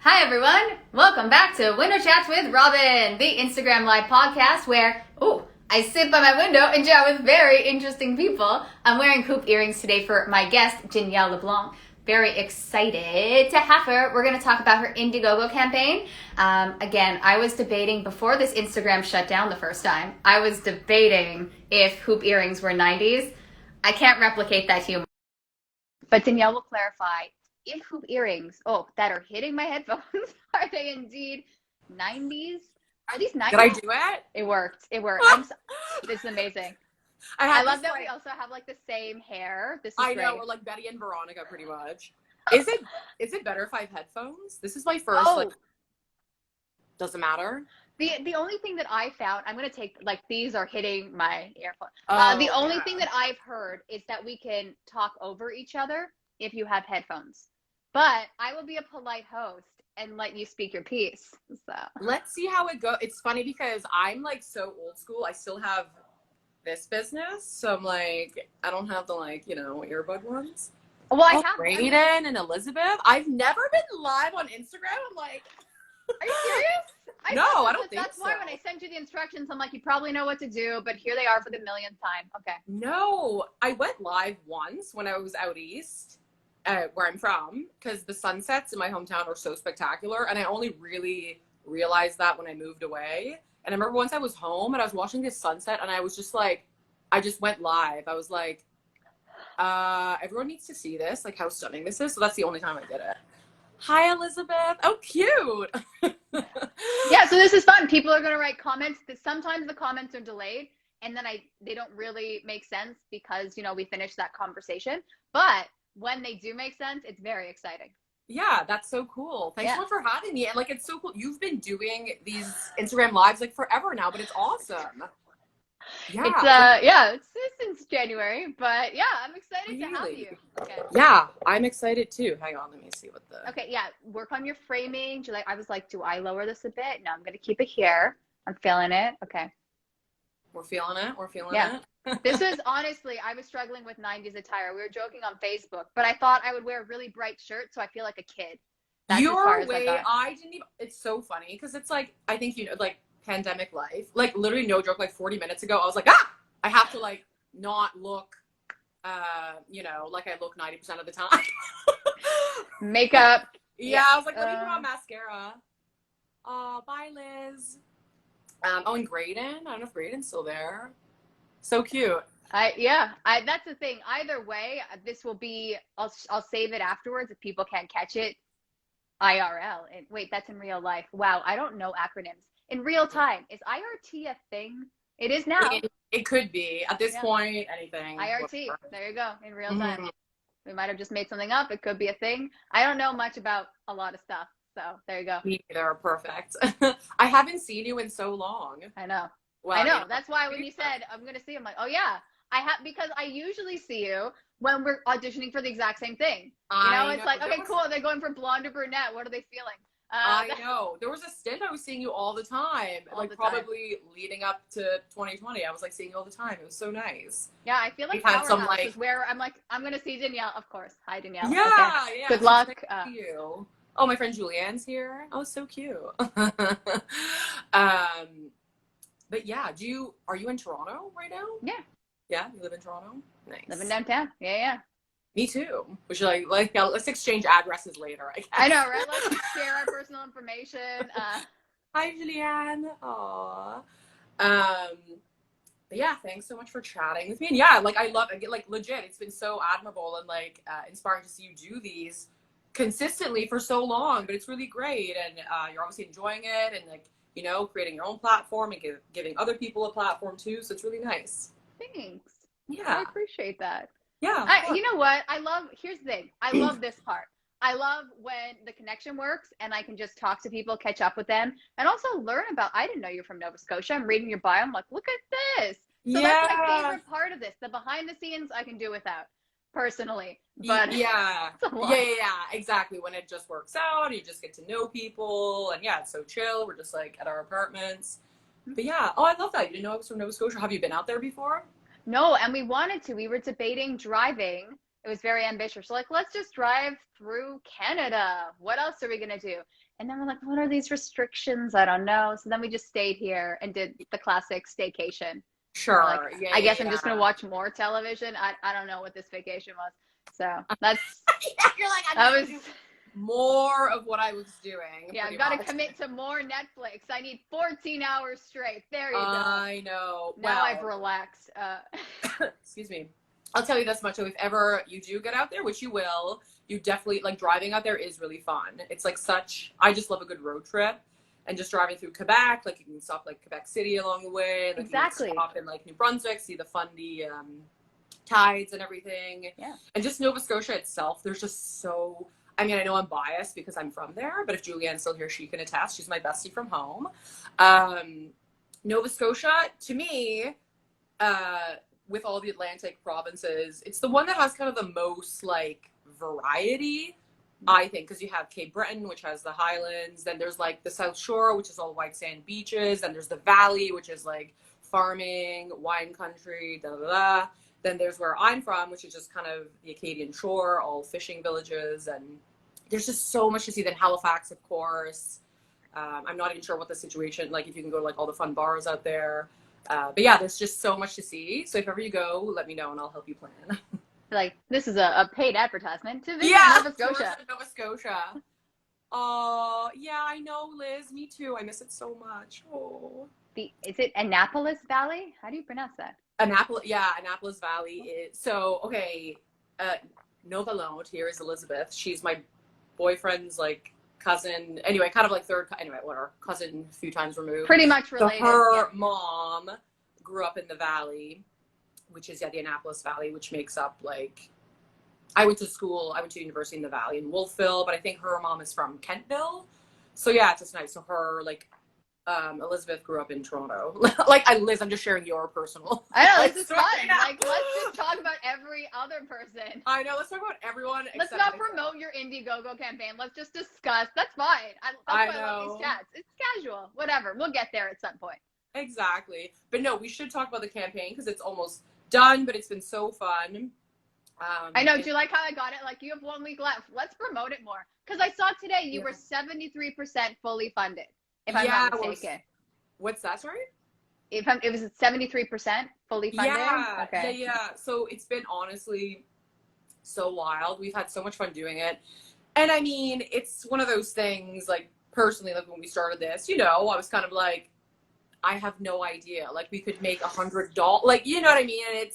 Hi everyone, welcome back to Window Chats with Robyn, the Instagram Live podcast where, I sit by my window and chat with very interesting people. I'm wearing hoop earrings today for my guest, Danielle LeBlanc. Very excited to have her. We're going to talk about her Indiegogo campaign. Again, I was debating before this Instagram shut down the first time, I was debating if hoop earrings were 90s. I can't replicate that humor. But Danielle will clarify if hoop earrings, that are hitting my headphones, are they indeed 90s? Are these 90s? Did I do it? It worked. This is amazing. I love that we also have like the same hair. This is I great. know, we're like Betty and Veronica pretty much. Is it better if I have headphones? This is my first, doesn't matter. The only thing that I found, I'm going to take, these are hitting my earphones. The only thing that I've heard is that we can talk over each other if you have headphones. But I will be a polite host and let you speak your piece. So let's see how it goes. It's funny because I'm like so old school. I still have this business. So I'm like, I don't have the earbud ones. Well, I have Brayden and Elizabeth. I've never been live on Instagram. I'm like, are you serious? No, I don't think so. That's why when I sent you the instructions, I'm like, you probably know what to do, but here they are for the millionth time. Okay. No, I went live once when I was out east, where I'm from, because the sunsets in my hometown are so spectacular, and I only really realized that when I moved away. And I remember once I was home and I was watching this sunset, and I was just like, I just went live. I was like, everyone needs to see this, like how stunning this is. So that's the only time I did it. Hi, Elizabeth. Oh, cute. Yeah, so this is fun. People are going to write comments. Sometimes the comments are delayed, and then they don't really make sense because, we finished that conversation. But when they do make sense, it's very exciting. Yeah, that's so cool. Thanks so much for having me. And it's so cool. You've been doing these Instagram lives forever now, but it's awesome. Yeah. It's since January, but yeah, I'm excited to have you. Okay. Yeah, I'm excited too. Hang on, let me see what the. Okay, yeah, work on your framing. I was like, do I lower this a bit? No, I'm gonna keep it here. I'm feeling it. Okay. We're feeling it. Yeah. This is honestly, I was struggling with 90s attire. We were joking on Facebook, but I thought I would wear a really bright shirt so I feel like a kid. That's Your way, I didn't even. It's so funny because it's like, I think pandemic life. Literally, no joke. 40 minutes ago, I was like, I have to not look, like I look 90% of the time. Makeup. Yeah, I was like, let me put on mascara. Oh, bye, Liz. And Graydon. I don't know if Graydon's still there. So cute. That's the thing. Either way, this will be. I'll save it afterwards if people can't catch it. IRL. And wait, that's in real life. Wow, I don't know acronyms. In real time, is IRT a thing? It is now. It could be at this point. Anything. IRT. There you go. In real time. We might have just made something up. It could be a thing. I don't know much about a lot of stuff. So there you go. Me either. Perfect. I haven't seen you in so long. I know. Well, I know. That's why when you said I'm going to see, I'm like, oh yeah, I have, because I usually see you when we're auditioning for the exact same thing. It's like, okay, cool. They're going for blonde or brunette. What are they feeling? I know. There was a stint I was seeing you all the time, probably leading up to 2020. I was seeing you all the time. It was so nice. Yeah, I feel like Powerhouse is where I'm like, I'm going to see Danielle, of course. Hi, Danielle. Yeah, okay. Good luck. Thank you. Oh, my friend Julianne's here. Oh, so cute. But yeah, are you in Toronto right now? Yeah. Yeah, you live in Toronto? Nice. Living downtown. Yeah. Me too. We should let's exchange addresses later, I guess. I know, right? Let's share our personal information. Hi, Julianne. Aww. But yeah, thanks so much for chatting with me. And yeah, legit, it's been so admirable and inspiring to see you do these consistently for so long, but it's really great. And you're obviously enjoying it and creating your own platform and giving other people a platform too. So it's really nice. Thanks. Yeah. I appreciate that. Yeah. You know what? Here's the thing. I love this part. I love when the connection works and I can just talk to people, catch up with them, and also learn about, I didn't know you're from Nova Scotia. I'm reading your bio. I'm like, look at this. So that's my favorite part of this. The behind the scenes I can do without personally. But yeah, exactly. When it just works out, you just get to know people, and it's so chill. We're just at our apartments. But yeah, I love that. You didn't know I was from Nova Scotia. Have you been out there before? No, and we wanted to. We were debating driving It was very ambitious. We're like, let's just drive through Canada. What else are we going to do? And then we're like, what are these restrictions? I don't know. So then we just stayed here and did the classic staycation. Sure. Like, Yeah, I guess yeah, I'm just going to watch more television. I don't know what this vacation was. So that's, You're like, that was more of what I was doing. Yeah, I've got to commit to more Netflix. I need 14 hours straight. There you go. I know. Now I've relaxed. Excuse me. I'll tell you this much. So if ever you do get out there, which you will, you definitely, like, driving out there is really fun. It's like I just love a good road trip. And just driving through Quebec, like, you can stop, like, Quebec City along the way. Like, exactly. You can stop in, like, New Brunswick, see the Fundy tides and everything. Yeah. And just Nova Scotia itself, there's just so... I mean, I know I'm biased because I'm from there, but if Julianne's still here, she can attest. She's my bestie from home. Nova Scotia, to me, with all the Atlantic provinces, it's the one that has kind of the most, like, variety, I think, because you have Cape Breton, which has the highlands. Then there's, like, the South Shore, which is all white sand beaches. Then there's the Valley, which is, like, farming, wine country, da-da-da. Then there's where I'm from, which is just kind of the Acadian shore, all fishing villages, and there's just so much to see. Then Halifax, of course. I'm not even sure what the situation, like, if you can go to, like, all the fun bars out there. But yeah, there's just so much to see. So if ever you go, let me know and I'll help you plan. Like, this is a paid advertisement to visit Nova Scotia. Nova Scotia. Oh, yeah, I know, Liz. Me too. I miss it so much. Oh. Is it Annapolis Valley? How do you pronounce that? Annapolis Valley is, so, okay, Nova Lone, here is Elizabeth. She's my boyfriend's, like, cousin, anyway, kind of like whatever, cousin a few times removed. Pretty much related. So her mom grew up in the Valley, which is, the Annapolis Valley, which makes up, like, I went to university in the Valley in Wolfville, but I think her mom is from Kentville. So, yeah, it's just nice. So her, like, Elizabeth grew up in Toronto. Like, Liz, I'm just sharing your personal. I know, this is fun. Like, let's just talk about every other person. I know, let's talk about everyone. Let's not promote your Indiegogo campaign. Let's just discuss. That's fine. That's why I love these chats. It's casual. Whatever. We'll get there at some point. Exactly. But no, we should talk about the campaign because it's almost done, but it's been so fun. I know. Do you like how I got it? Like, you have 1 week left. Let's promote it more. Because I saw today you were 73% fully funded. If I'm not mistaken. What's that, sorry? It was 73% fully funded? Yeah, okay. Yeah. So it's been honestly so wild. We've had so much fun doing it. And I mean, it's one of those things, like, personally, like, when we started this, I was kind of like, I have no idea. Like, we could make $100, like, you know what I mean? And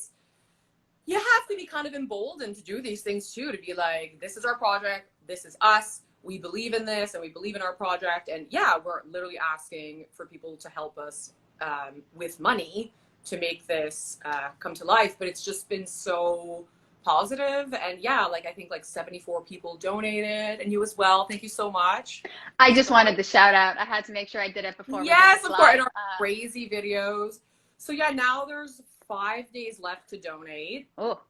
you have to be kind of emboldened to do these things too, to be like, this is our project, this is us. We believe in this and we believe in our project. And yeah, we're literally asking for people to help us with money to make this come to life. But it's just been so positive. And yeah, like, I think like 74 people donated, and you as well. Thank you so much. I just wanted to shout out. I had to make sure I did it before. Yes, of course. In our crazy videos. So yeah, now there's 5 days left to donate. Oh.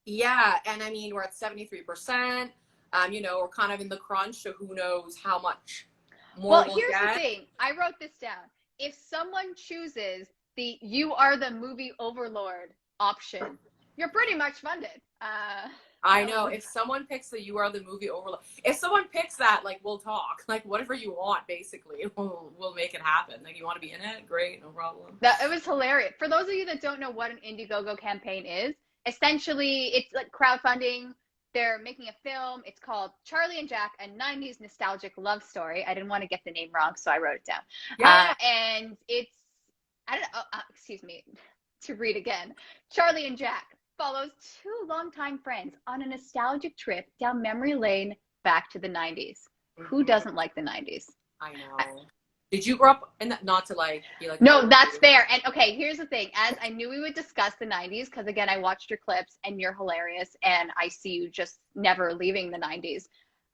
Yeah. And I mean, we're at 73%. We're kind of in the crunch, so who knows how much more we'll here's get. The thing. I wrote this down. If someone chooses the "you are the movie overlord" option, you're pretty much funded. I know. If someone picks the "you are the movie overlord," if someone picks that, like, we'll talk. Like, whatever you want, basically, we'll make it happen. Like, you want to be in it? Great, no problem. It was hilarious. For those of you that don't know what an Indiegogo campaign is, essentially, it's like crowdfunding. They're making a film. It's called Charlie and Jack, a 90s nostalgic love story. I didn't want to get the name wrong, so I wrote it down. Yeah. And it's, I don't know, excuse me, to read again. Charlie and Jack follows two longtime friends on a nostalgic trip down memory lane back to the 90s. Mm-hmm. Who doesn't like the 90s? I know. Did you grow up in that? Not to like be like. No, that's fair. And okay, here's the thing. As I knew we would discuss the 90s, because again, I watched your clips and you're hilarious, and I see you just never leaving the 90s.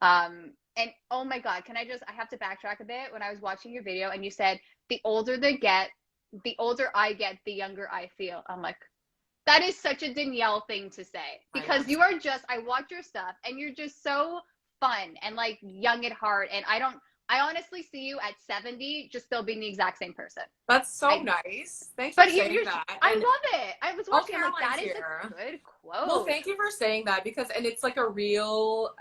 And oh my God, I have to backtrack a bit. When I was watching your video and you said, the older I get, the younger I feel. I'm like, that is such a Danielle thing to say, because I watch your stuff and you're just so fun and like young at heart. And I honestly see you at 70 just still being the exact same person. That's so I, nice. Thanks for but saying that. I And love it. I was oh, watching, I'm like, Caroline's that is here. a good Well, quote. thank you for saying that, because, and it's like a real,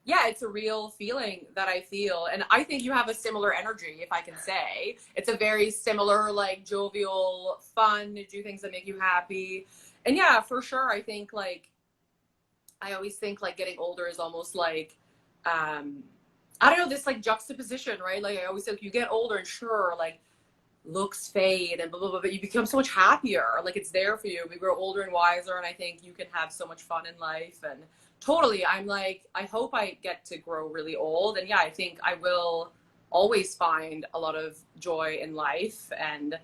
yeah, it's a real feeling that I feel. And I think you have a similar energy, if I can say. It's a very similar, like, jovial, fun, do things that make you happy. And yeah, for sure, I think, like, I always think, like, getting older is almost like, I don't know, this, like, juxtaposition, right? Like, I always think you get older and sure, like, looks fade and blah, blah, blah, but you become so much happier. Like, it's there for you. We grow older and wiser, and I think you can have so much fun in life. And totally, I'm like, I hope I get to grow really old. And yeah, I think I will always find a lot of joy in life. And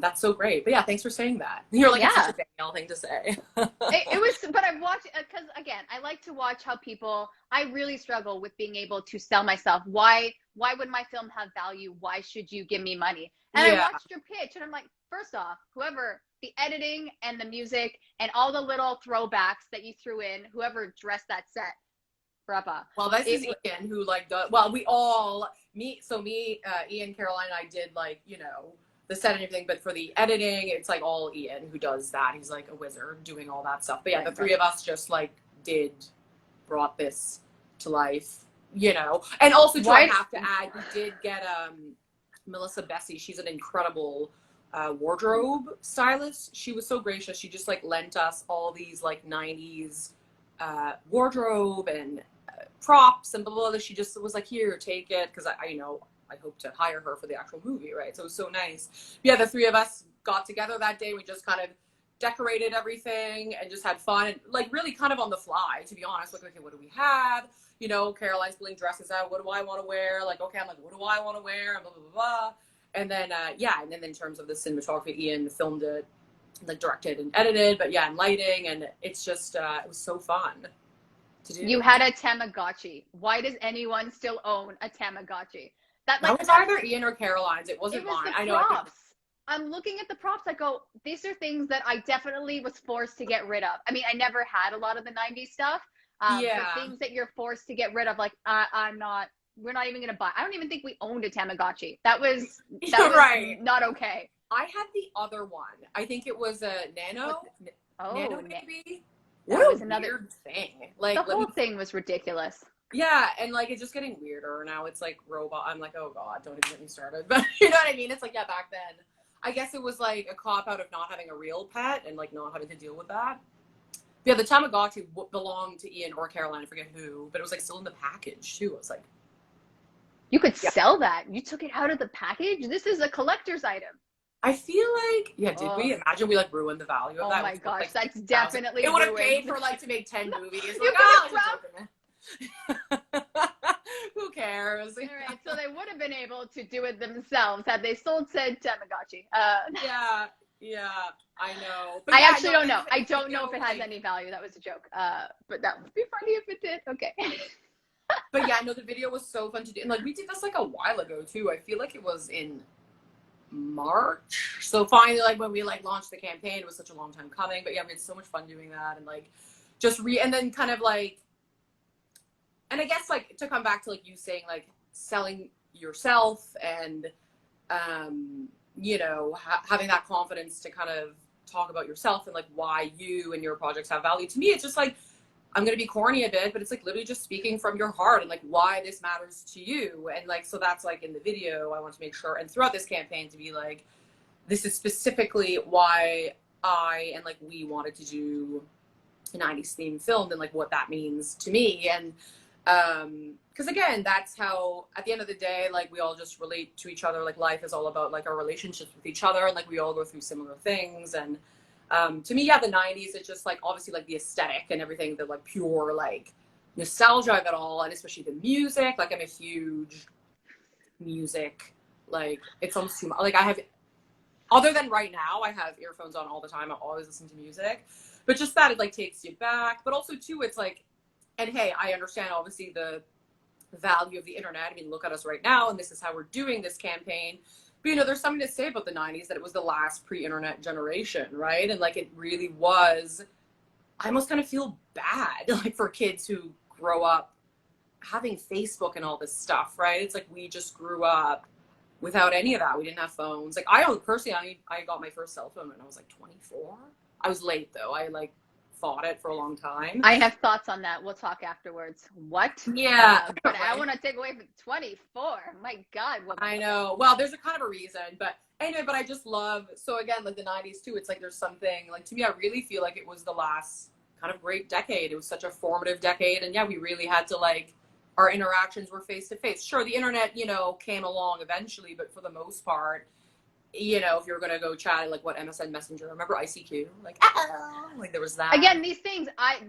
that's so great. But yeah, thanks for saying that. You're like, it's such a Danielle thing to say. It was, but I've watched, because again, I like to watch how people, I really struggle with being able to sell myself. Why would my film have value? Why should you give me money? And I watched your pitch and I'm like, first off, whoever, the editing and the music and all the little throwbacks that you threw in, whoever dressed that set, brava. Well, this is Ian who, like, does, well, we all, me, Ian, Caroline, and I did, like, you know, the set and everything, but for the editing, it's like all Ian who does that. He's like a wizard doing all that stuff. But yeah, the three of us just like brought this to life, you know. And also, I have to add, we did get Melissa Bessie. She's an incredible wardrobe stylist. She was so gracious. She just like lent us all these like 90s wardrobe and props and blah, blah, blah. She just was like, here, take it. Because I know, I hope to hire her for the actual movie, right? So it was so nice. Yeah, the three of us got together that day. We just kind of decorated everything and just had fun and like really kind of on the fly, to be honest. Like, okay, what do we have? You know, Caroline's pulling dresses out. What do I want to wear? Like, okay, I'm like, what do I want to wear? And blah, blah, blah, blah. And then, yeah, and then in terms of the cinematography, Ian filmed it, like directed and edited, but yeah, and lighting. And it's just, it was so fun to do. You had a Tamagotchi. Why does anyone still own a Tamagotchi? That was either Ian or Caroline's. It wasn't mine. I know. I'm looking at the props. I go, these are things that I definitely was forced to get rid of. I mean, I never had a lot of the 90s stuff. But things that you're forced to get rid of, like, we're not even going to buy. I don't even think we owned a Tamagotchi. That was right. Not okay. I had the other one. I think it was a Nano. Nano maybe? That was another weird thing. Like, the whole thing was ridiculous. Yeah, and like it's just getting weirder now. It's like robot. I'm like, oh god, don't even get me started. But you know what I mean? It's like, yeah, back then, I guess it was like a cop out of not having a real pet and like not having to deal with that. But yeah, the Tamagotchi belonged to Ian or Caroline, I forget who, but it was like still in the package too. I was like, you could sell that. You took it out of the package. This is a collector's item. I feel like, yeah, did we imagine we like ruined the value of that? Oh my gosh, like, that's definitely it would have paid for like to make 10 movies. You who cares? All right, so they would have been able to do it themselves had they sold said Tamagotchi. Yeah, I know. But I actually don't know. I don't know if it has any value. That was a joke. But that would be funny if it did. Okay. But yeah, no, the video was so fun to do. And like we did this like a while ago too. I feel like it was in March. So finally, like when we like launched the campaign, it was such a long time coming. But yeah, we had so much fun doing that and like just and then kind of like, and I guess like to come back to like you saying like selling yourself and you know having that confidence to kind of talk about yourself and like why you and your projects have value. To me, it's just like, I'm gonna be corny a bit, but it's like literally just speaking from your heart and like why this matters to you. And like, so that's like in the video, I want to make sure, and throughout this campaign, to be like, this is specifically why I and like we wanted to do a 90s themed film and like what that means to me. And because again, that's how at the end of the day, like we all just relate to each other. Like life is all about like our relationships with each other, and like we all go through similar things. And to me, yeah, the 90s, it's just like obviously like the aesthetic and everything, the like pure like nostalgia of it all, and especially the music. Like I'm a huge music, like it's almost too much. Like I have, other than right now, I have earphones on all the time. I always listen to music, but just that it like takes you back. But also too, it's like, and hey, I understand obviously the value of the internet. I mean, look at us right now, and this is how we're doing this campaign. But, you know, there's something to say about the 90s, that it was the last pre-internet generation, right? And, like, it really was, I almost kind of feel bad, like, for kids who grow up having Facebook and all this stuff, right? It's like we just grew up without any of that. We didn't have phones. Like I personally, I got my first cell phone when I was like 24. I was late though. I like fought it for a long time. I have thoughts on that. We'll talk afterwards. What? Yeah. But I want to take away from 24. My God. I know. Well, there's a kind of a reason, but anyway, but I just love, so again, like the 90s too, it's like there's something, like to me, I really feel like it was the last kind of great decade. It was such a formative decade. And yeah, we really had to like, our interactions were face to face. Sure, the internet, you know, came along eventually, but for the most part, you know, if you're going to go chat, like what, MSN Messenger, remember ICQ? Like there was that. Again, these things, I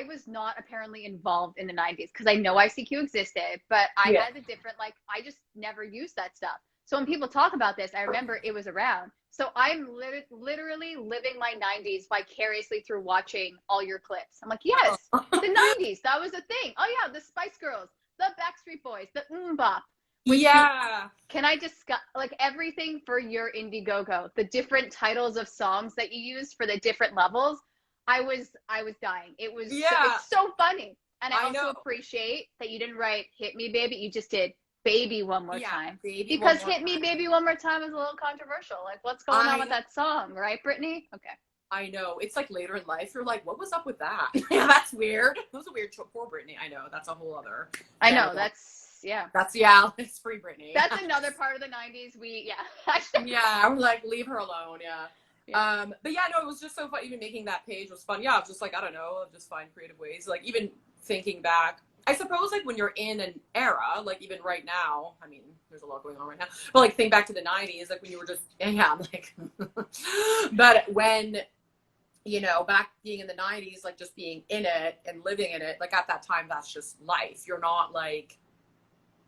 was not apparently involved in the 90s because I know ICQ existed, but I had a different, like, I just never used that stuff. So when people talk about this, I remember it was around. So I'm literally living my 90s vicariously through watching all your clips. I'm like, yes, the 90s, that was a thing. Oh yeah, the Spice Girls, the Backstreet Boys, the Bop. Yeah. Can I discuss like everything for your Indiegogo, the different titles of songs that you used for the different levels? I was dying. It was it's so funny. And I also appreciate that you didn't write Hit Me Baby, you just did Baby One More Time. Because Hit Me Baby One More Time is a little controversial. Like what's going on with that song, right, Brittany? Okay. I know. It's like later in life, you're like, what was up with that? Yeah, that's weird. That was a weird poor Brittany. I know. That's a whole other. I know. It's free Britney. That's another part of the 90s. Yeah, I'm like, leave her alone. Yeah. But yeah, no, it was just so fun. Even making that page was fun. Yeah, I was just like, I don't know, just find creative ways. Like even thinking back, I suppose like when you're in an era, like even right now, I mean, there's a lot going on right now, but like think back to the 90s, like when you were just, I'm like, but when, you know, back being in the 90s, like just being in it and living in it, like at that time, that's just life. You're not like,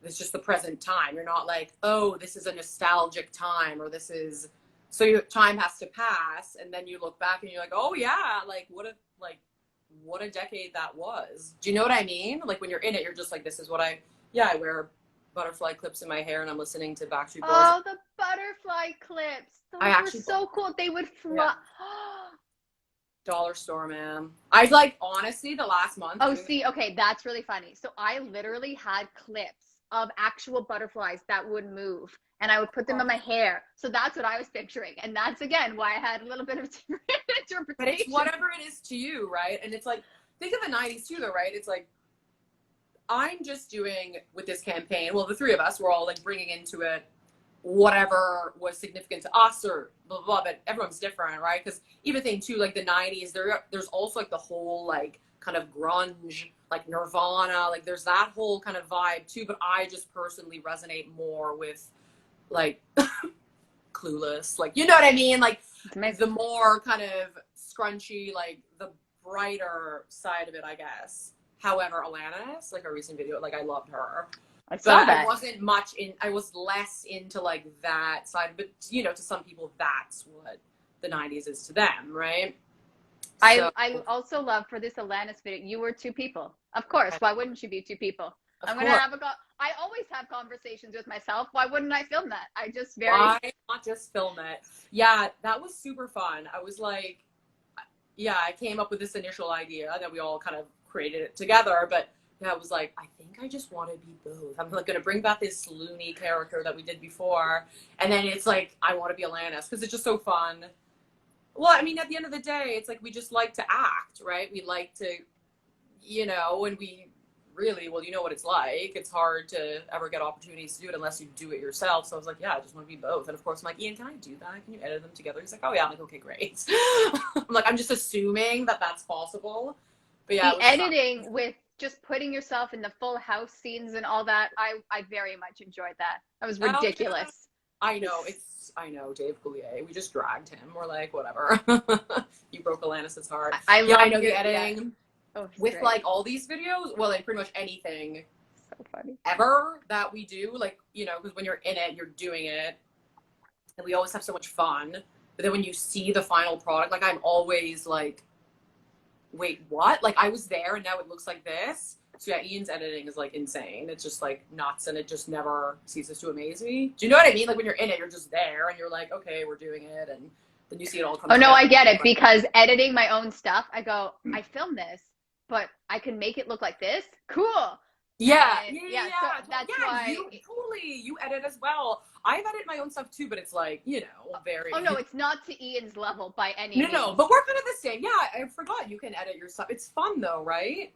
it's just the present time. You're not like, oh, this is a nostalgic time, or this is, so your time has to pass. And then you look back and you're like, oh yeah, like what a decade that was. Do you know what I mean? Like when you're in it, you're just like, this is what I wear butterfly clips in my hair and I'm listening to Backstreet Boys. Oh, the butterfly clips. Those were so cool. They would fly. Yeah. Dollar store, man. I like, honestly, the last month. Oh, see, okay, that's really funny. So I literally had clips of actual butterflies that would move and I would put them in my hair. So that's what I was picturing. And that's again why I had a little bit of interpretation. But it's whatever it is to you, right? And it's like, think of the 90s too though, right? It's like, I'm just doing with this campaign, well, the three of us, we're all like bringing into it whatever was significant to us or blah, blah, blah, but everyone's different, right? Because even think too, like the 90s, there's also like the whole like kind of grunge, like Nirvana, like there's that whole kind of vibe too, but I just personally resonate more with like Clueless, like, you know what I mean? Like the more kind of scrunchy, like the brighter side of it, I guess. However, Alanis, like a recent video, like I loved her. I saw that. I wasn't much I was less into like that side, but you know, to some people that's what the 90s is to them, right? I also love for this Alanis video, you were two people. Of course, why wouldn't you be two people? I always have conversations with myself. Why wouldn't I film that? Why not just film it? Yeah, that was super fun. I was like, yeah, I came up with this initial idea that we all kind of created it together, but yeah, I was like, I think I just want to be both. I'm like going to bring back this loony character that we did before, and then it's like I want to be Alanis because it's just so fun. Well, I mean, at the end of the day, it's like we just like to act, right? We like to, you know, and we really, well, you know what it's like. It's hard to ever get opportunities to do it unless you do it yourself. So I was like, yeah, I just want to be both. And of course, I'm like, Ian, can I do that? Can you edit them together? He's like, oh yeah. I'm like, okay, great. I'm like, I'm just assuming that that's possible. But yeah, the editing with just putting yourself in the Full House scenes and all that, I very much enjoyed that. That was ridiculous. I know, Dave Coulier. We just dragged him. We're like, whatever. You broke Alanis's heart. I know the editing. Yeah. Oh, with great. Like all these videos, well, like pretty much anything so funny ever that we do, like, you know, because when you're in it, you're doing it, and we always have so much fun. But then when you see the final product, like I'm always like, wait, what? Like I was there and now it looks like this. So yeah, Ian's editing is like insane. It's just like nuts and it just never ceases to amaze me. Do you know what I mean? Like when you're in it, you're just there and you're like, okay, we're doing it, and then you see it all come together. No, I get it, because editing my own stuff, I go, I filmed this, but I can make it look like this. Cool. Yeah, And yeah, so yeah. that's Yeah, why. you edit as well. I've edited my own stuff too, but it's like, very. Oh no, it's not to Ian's level by any No, means. but we're kind of the same. Yeah, I forgot you can edit your stuff. It's fun though, right?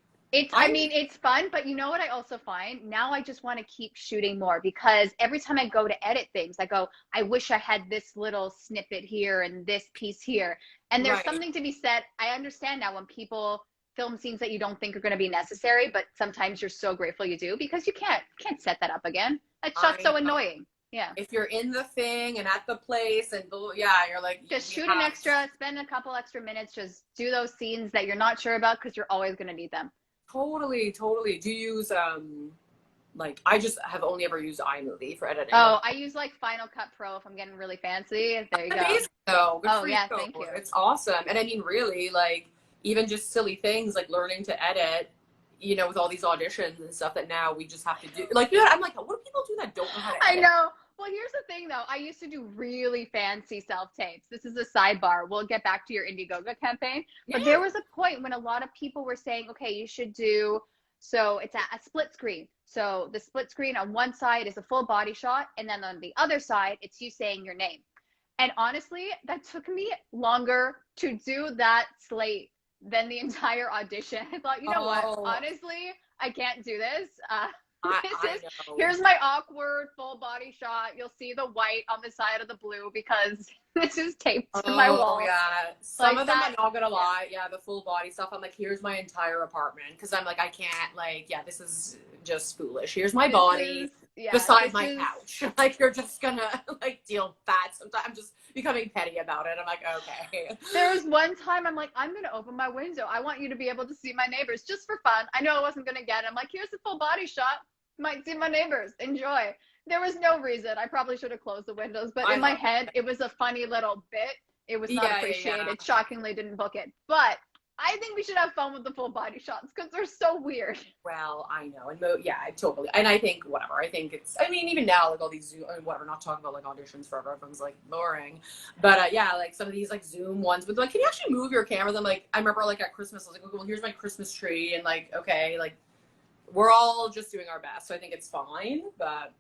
I mean, it's fun, but you know what I also find? Now I just want to keep shooting more because every time I go to edit things, I go, I wish I had this little snippet here and this piece here. And there's Right. something to be said. I understand now when people film scenes that you don't think are going to be necessary, but sometimes you're so grateful you do because you can't set that up again. That shot's so annoying. Yeah. If you're in the thing and at the place and yeah, you're like, just shoot an extra, spend a couple extra minutes, just do those scenes that you're not sure about because you're always going to need them. Totally. Do you use like, I just have only ever used iMovie for editing. Oh, I use like Final Cut Pro if I'm getting really fancy. There you go. Amazing though. Good for yeah, you. thank you. It's awesome. And I mean, really, like, even just silly things like learning to edit, with all these auditions and stuff that now we just have to do. Like, I'm like, what do people do that don't know how to edit? I know. Well, here's the thing though. I used to do really fancy self-tapes. This is a sidebar. We'll get back to your Indiegogo campaign. But there was a point when a lot of people were saying, okay, you should do, so it's a split screen. So the split screen on one side is a full body shot. And then on the other side, it's you saying your name. And honestly, that took me longer to do that slate than the entire audition. I thought, you know what? Honestly, I can't do this. Here's my awkward full body shot. You'll see the white on the side of the blue because this is taped to my wall. Yeah, some of them, I'm not gonna lie. Yeah, the full body stuff. I'm like, here's my entire apartment because I'm like, I can't. Like, yeah, this is just foolish. Here's my body beside my couch. Like, you're just gonna like deal with that. Sometimes I'm just becoming petty about it. I'm like, okay. There was one time I'm like, I'm gonna open my window. I want you to be able to see my neighbors just for fun. I know I wasn't gonna get it. I'm like, here's the full body shot. Might see my neighbors. Enjoy. There was no reason. I probably should have closed the windows, but in my head, it was a funny little bit. It was not appreciated. Yeah. Shockingly, didn't book it. But I think we should have fun with the full body shots because they're so weird. Well, I know. And yeah, totally. And I think, whatever. I think it's, I mean, even now, like all these Zoom, whatever, not talking about like auditions forever. Everyone's like boring. But yeah, like some of these like Zoom ones, but like, can you actually move your cameras? I'm like, I remember like at Christmas, I was like, okay, well, here's my Christmas tree. And like, okay, like, we're all just doing our best. So I think it's fine, but.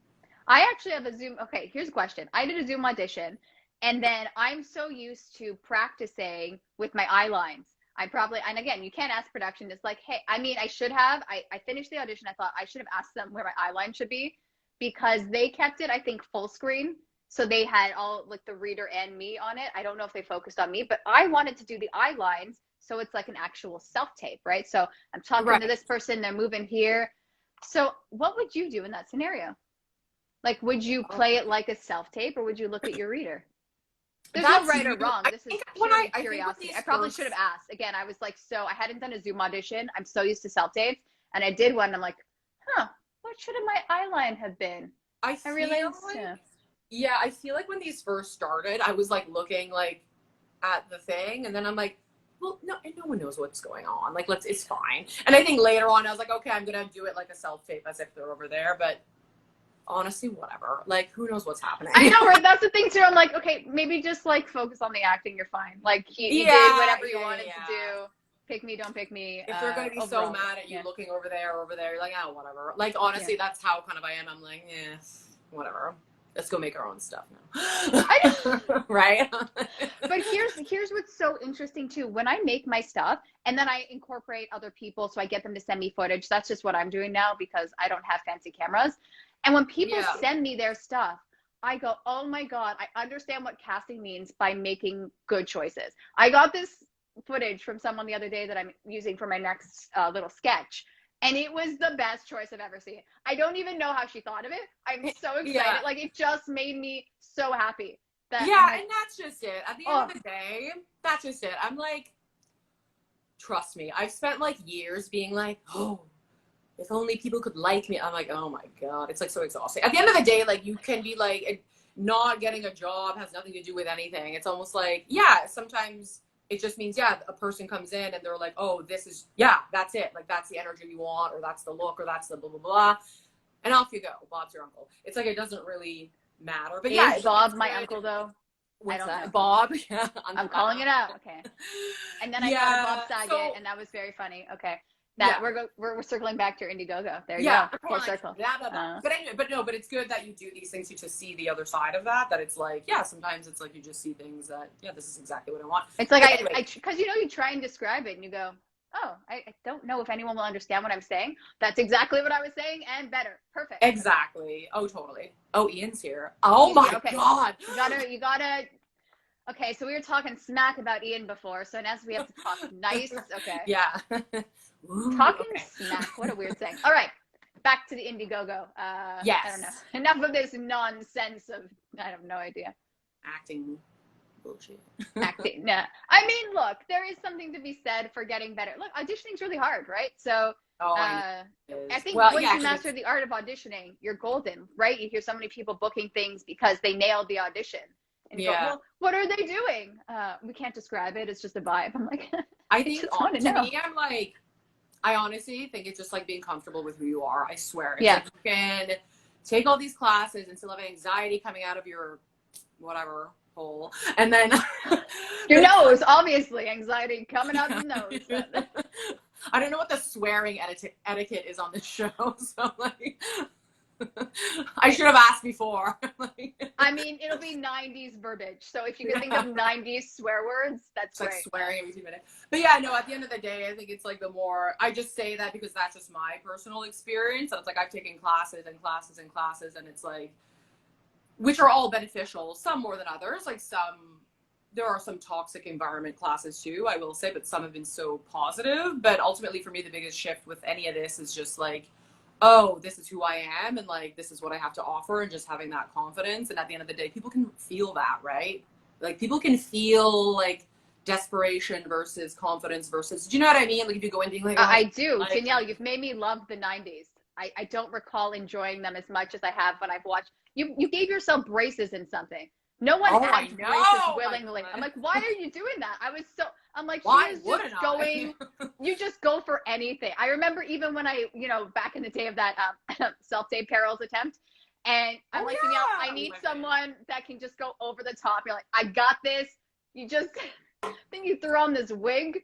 I actually have a Zoom. Okay, here's a question. I did a Zoom audition, and then I'm so used to practicing with my eye lines. And again, you can't ask production. It's like, hey, I mean, I should have. I finished the audition. I thought I should have asked them where my eye line should be because they kept it, I think, full screen. So they had all like the reader and me on it. I don't know if they focused on me, but I wanted to do the eye lines. So it's like an actual self-tape, right? So I'm talking to this person, they're moving here. So what would you do in that scenario? Like, would you play it like a self-tape or would you look at your reader? There's no right or wrong. This is purely curiosity. I probably should have asked. Again, I was like, I hadn't done a Zoom audition. I'm so used to self-tapes. And I did one. And I'm like, what should my eye line have been? I feel like when these first started, I was like looking like at the thing. And then I'm like, well, no one knows what's going on. Like, it's fine. And I think later on, I was like, okay, I'm going to do it like a self-tape as if they're over there. But honestly, whatever. Like, who knows what's happening? I know, right? That's the thing, too. I'm like, okay, maybe just, like, focus on the acting. You're fine. Like, you did whatever you wanted to do. Pick me, don't pick me. If they're going to be so mad at you looking over there, you're like, oh, whatever. Like, honestly, that's how kind of I am. I'm like, whatever. Let's go make our own stuff now. I know. Right? But here's what's so interesting too. When I make my stuff and then I incorporate other people, so I get them to send me footage. That's just what I'm doing now because I don't have fancy cameras. And when people send me their stuff, I go, oh my God, I understand what casting means by making good choices. I got this footage from someone the other day that I'm using for my next little sketch. And it was the best choice I've ever seen. I don't even know how she thought of it. I'm so excited. Yeah. Like, it just made me so happy. And that's just it. At the end of the day, that's just it. I'm like, trust me. I've spent, like, years being like, oh, if only people could like me. I'm like, oh, my God. It's, like, so exhausting. At the end of the day, like, you can be, like, not getting a job has nothing to do with anything. It's almost like, sometimes it just means, a person comes in and they're like, oh, this is, that's it. Like, that's the energy we want, or that's the look, or that's the blah, blah, blah. And off you go. Bob's your uncle. It's like, it doesn't really matter. But is Bob my uncle, though? What's that? Bob? Yeah. I'm calling it out. Okay. And then I got a Bob Saget, and that was very funny. Okay. That we're circling back to your Indiegogo. There you yeah, go. Full circle. Blah, blah, blah. But anyway, but it's good that you do these things to see the other side of that. That it's like, yeah, sometimes it's like you just see things that, yeah, this is exactly what I want. It's like because you try and describe it and you go, oh, I don't know if anyone will understand what I'm saying. That's exactly what I was saying and better. Perfect. Exactly. Oh, totally. Oh, Ian's here. Oh my God. You gotta. Okay, so we were talking smack about Ian before, so now we have to talk nice. Okay. Yeah. Ooh, talking smack. What a weird thing. All right, back to the Indiegogo. Yes. I don't know. Enough of this nonsense of I have no idea. Acting bullshit. Acting. Nah. I mean, look, there is something to be said for getting better. Look, auditioning's really hard, right? So I think once you master the art of auditioning, you're golden, right? You hear so many people booking things because they nailed the audition. And you go, well, what are they doing? We can't describe it. It's just a vibe. I'm like, I think to me, I'm like, I honestly think it's just like being comfortable with who you are. I swear. It's like you can take all these classes and still have anxiety coming out of your whatever hole. And then your nose, obviously, anxiety coming out the nose. I don't know what the swearing etiquette is on this show. So like, I should have asked before. I mean, it'll be 90s verbiage. So if you can think of 90s swear words, that's like great. Swearing every 2 minutes. But yeah, no, at the end of the day, I think it's like the more, I just say that because that's just my personal experience. So it's like I've taken classes and classes and classes, and it's like, which are all beneficial, some more than others. Like there are some toxic environment classes too, I will say, but some have been so positive. But ultimately for me, the biggest shift with any of this is just like, oh, this is who I am, and like this is what I have to offer, and just having that confidence. And at the end of the day, people can feel that, right? Like people can feel like desperation versus confidence versus, do you know what I mean? Like if you go in being like, oh, I do. Like, Danielle, you've made me love the 90s. I don't recall enjoying them as much as I have when I've watched. You gave yourself braces in something. No one adds braces willingly. I'm like, why are you doing that? I'm like, why she is just going, you just go for anything. I remember even when I, back in the day of that self-tape Carol's attempt, and I'm like, Danielle, I need someone that can just go over the top. You're like, I got this. You just, then you threw on this wig.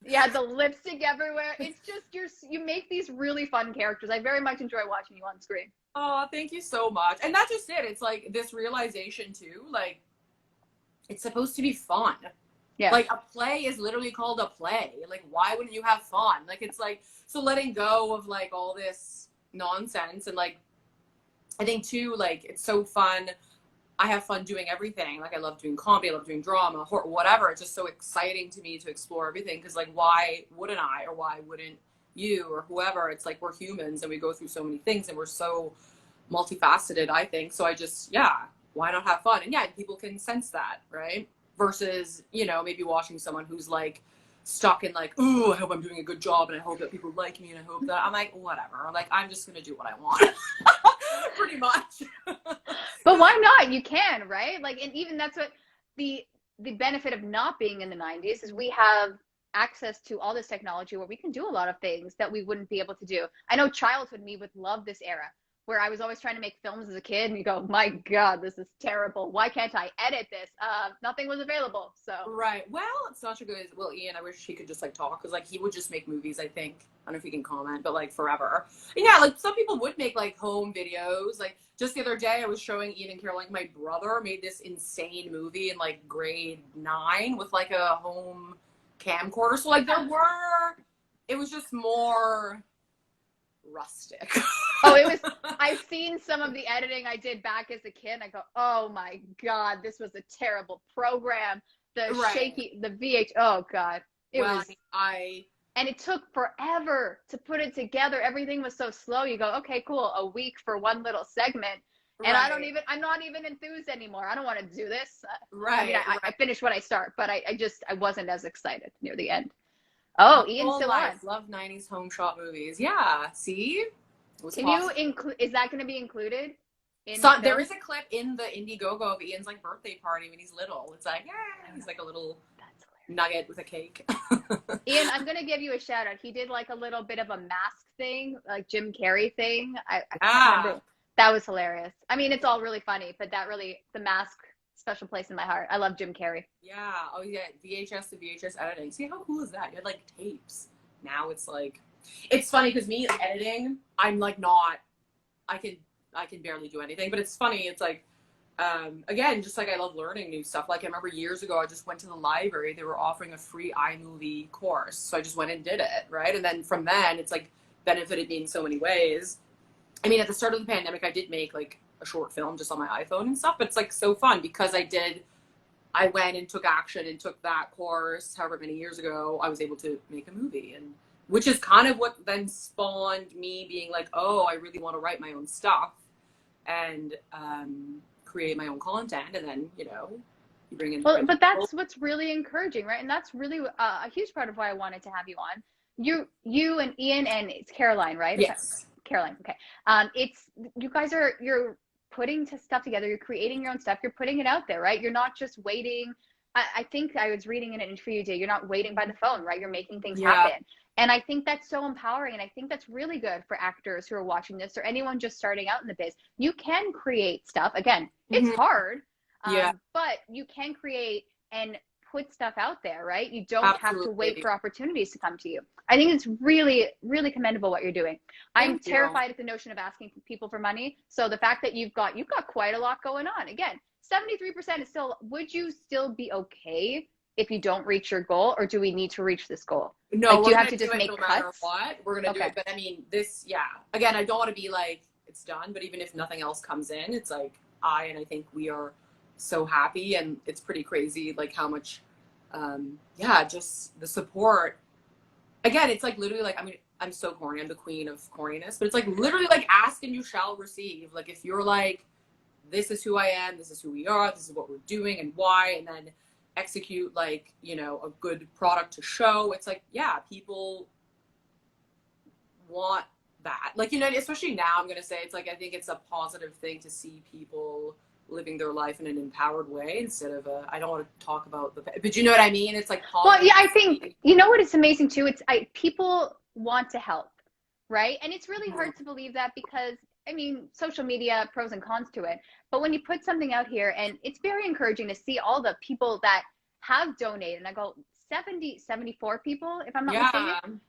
You had the lipstick everywhere. It's just, you make these really fun characters. I very much enjoy watching you on screen. Oh, thank you so much. And that's just it. It's like this realization too, like it's supposed to be fun. Yeah. Like a play is literally called a play. Like why wouldn't you have fun? Like it's like, so letting go of like all this nonsense, and like I think too, like it's so fun. I have fun doing everything. Like I love doing comedy, I love doing drama, horror, whatever. It's just so exciting to me to explore everything, because like why wouldn't I, or why wouldn't you or whoever? It's like we're humans and we go through so many things and we're so multifaceted, I think. So I just, why not have fun? And yeah, people can sense that, right? Versus, maybe watching someone who's like stuck in like, ooh, I hope I'm doing a good job and I hope that people like me and I hope that, I'm like, whatever. I'm like, I'm just gonna do what I want. Pretty much. But why not? You can, right? Like, and even that's what the benefit of not being in the 90s is we have access to all this technology where we can do a lot of things that we wouldn't be able to do. I know childhood me would love this era where I was always trying to make films as a kid, and you go, my God, this is terrible. Why can't I edit this? Nothing was available. So right. Well, it's not a good. Well, Ian, I wish he could just like talk, because like he would just make movies. I think, I don't know if he can comment, but like forever. And yeah, like some people would make like home videos. Like just the other day, I was showing Ian and Carol, like my brother made this insane movie in like grade 9 with like a home camcorder. So like it was just more rustic. I've seen some of the editing I did back as a kid. I go, oh my God, this was a terrible program. Shaky, the VH, oh God. And it took forever to put it together. Everything was so slow. You go, okay, cool. A week for one little segment. And I'm not even enthused anymore. I don't want to do this. Right. I mean, I finish what I start, but I wasn't as excited near the end. Oh, Ian's still on. Love 90s home shot movies. Yeah. See? Can you include, is that going to be included? There is a clip in the Indiegogo of Ian's like birthday party when he's little. It's like, he's like a little nugget with a cake. Ian, I'm going to give you a shout out. He did like a little bit of a mask thing, like Jim Carrey thing. I remember. That was hilarious. I mean, it's all really funny, but the mask, special place in my heart. I love Jim Carrey. Yeah. Oh yeah. VHS to VHS editing. See how cool is that? You had like tapes. Now it's like It's funny because me editing, I'm like not, I can barely do anything, but it's funny. It's like, again, just like I love learning new stuff. Like I remember years ago, I just went to the library. They were offering a free iMovie course. So I just went and did it. Right. And then from then it's like benefited me in so many ways. I mean, at the start of the pandemic, I did make like a short film just on my iPhone and stuff, but it's like so fun because I went and took action and took that course however many years ago. I was able to make a movie, and which is kind of what then spawned me being like, oh, I really want to write my own stuff and create my own content. And then, you bring in. Well, but that's what's really encouraging, right? And that's really a huge part of why I wanted to have you on. You and Ian and it's Caroline, right? Yes. Caroline. Okay. It's, you guys you're putting stuff together. You're creating your own stuff. You're putting it out there, right? You're not just waiting. I think I was reading in an interview you did. You're not waiting by the phone, right? You're making things happen. And I think that's so empowering. And I think that's really good for actors who are watching this or anyone just starting out in the biz. You can create stuff. Again, it's hard, but you can create and put stuff out there, right? You don't have to wait for opportunities to come to you. I think it's really, really commendable what you're doing. I'm terrified at the notion of asking people for money. So the fact that you've got quite a lot going on. Again, 73% is still, would you still be okay if you don't reach your goal, or do we need to reach this goal? No, do you have to just make cuts? No matter what, we're going to do it. But I mean, again, I don't want to be like, it's done, but even if nothing else comes in, it's like I think we are so happy, and it's pretty crazy, like how much, just the support. Again, it's like literally like, I mean, I'm so corny. I'm the queen of corniness, but it's like literally like ask and you shall receive. Like if you're like, this is who I am, this is who we are, this is what we're doing and why, and then execute like, a good product to show. It's like, people want that. Like, especially now, I'm going to say, it's like, I think it's a positive thing to see people living their life in an empowered way instead of I don't want to talk about but you know what I mean? It's like, well, yeah, I think, what is amazing too? People want to help, right? And it's really hard to believe that because, I mean, social media, pros and cons to it. But when you put something out here, and it's very encouraging to see all the people that have donated, and I go 74 people, if I'm not mistaken.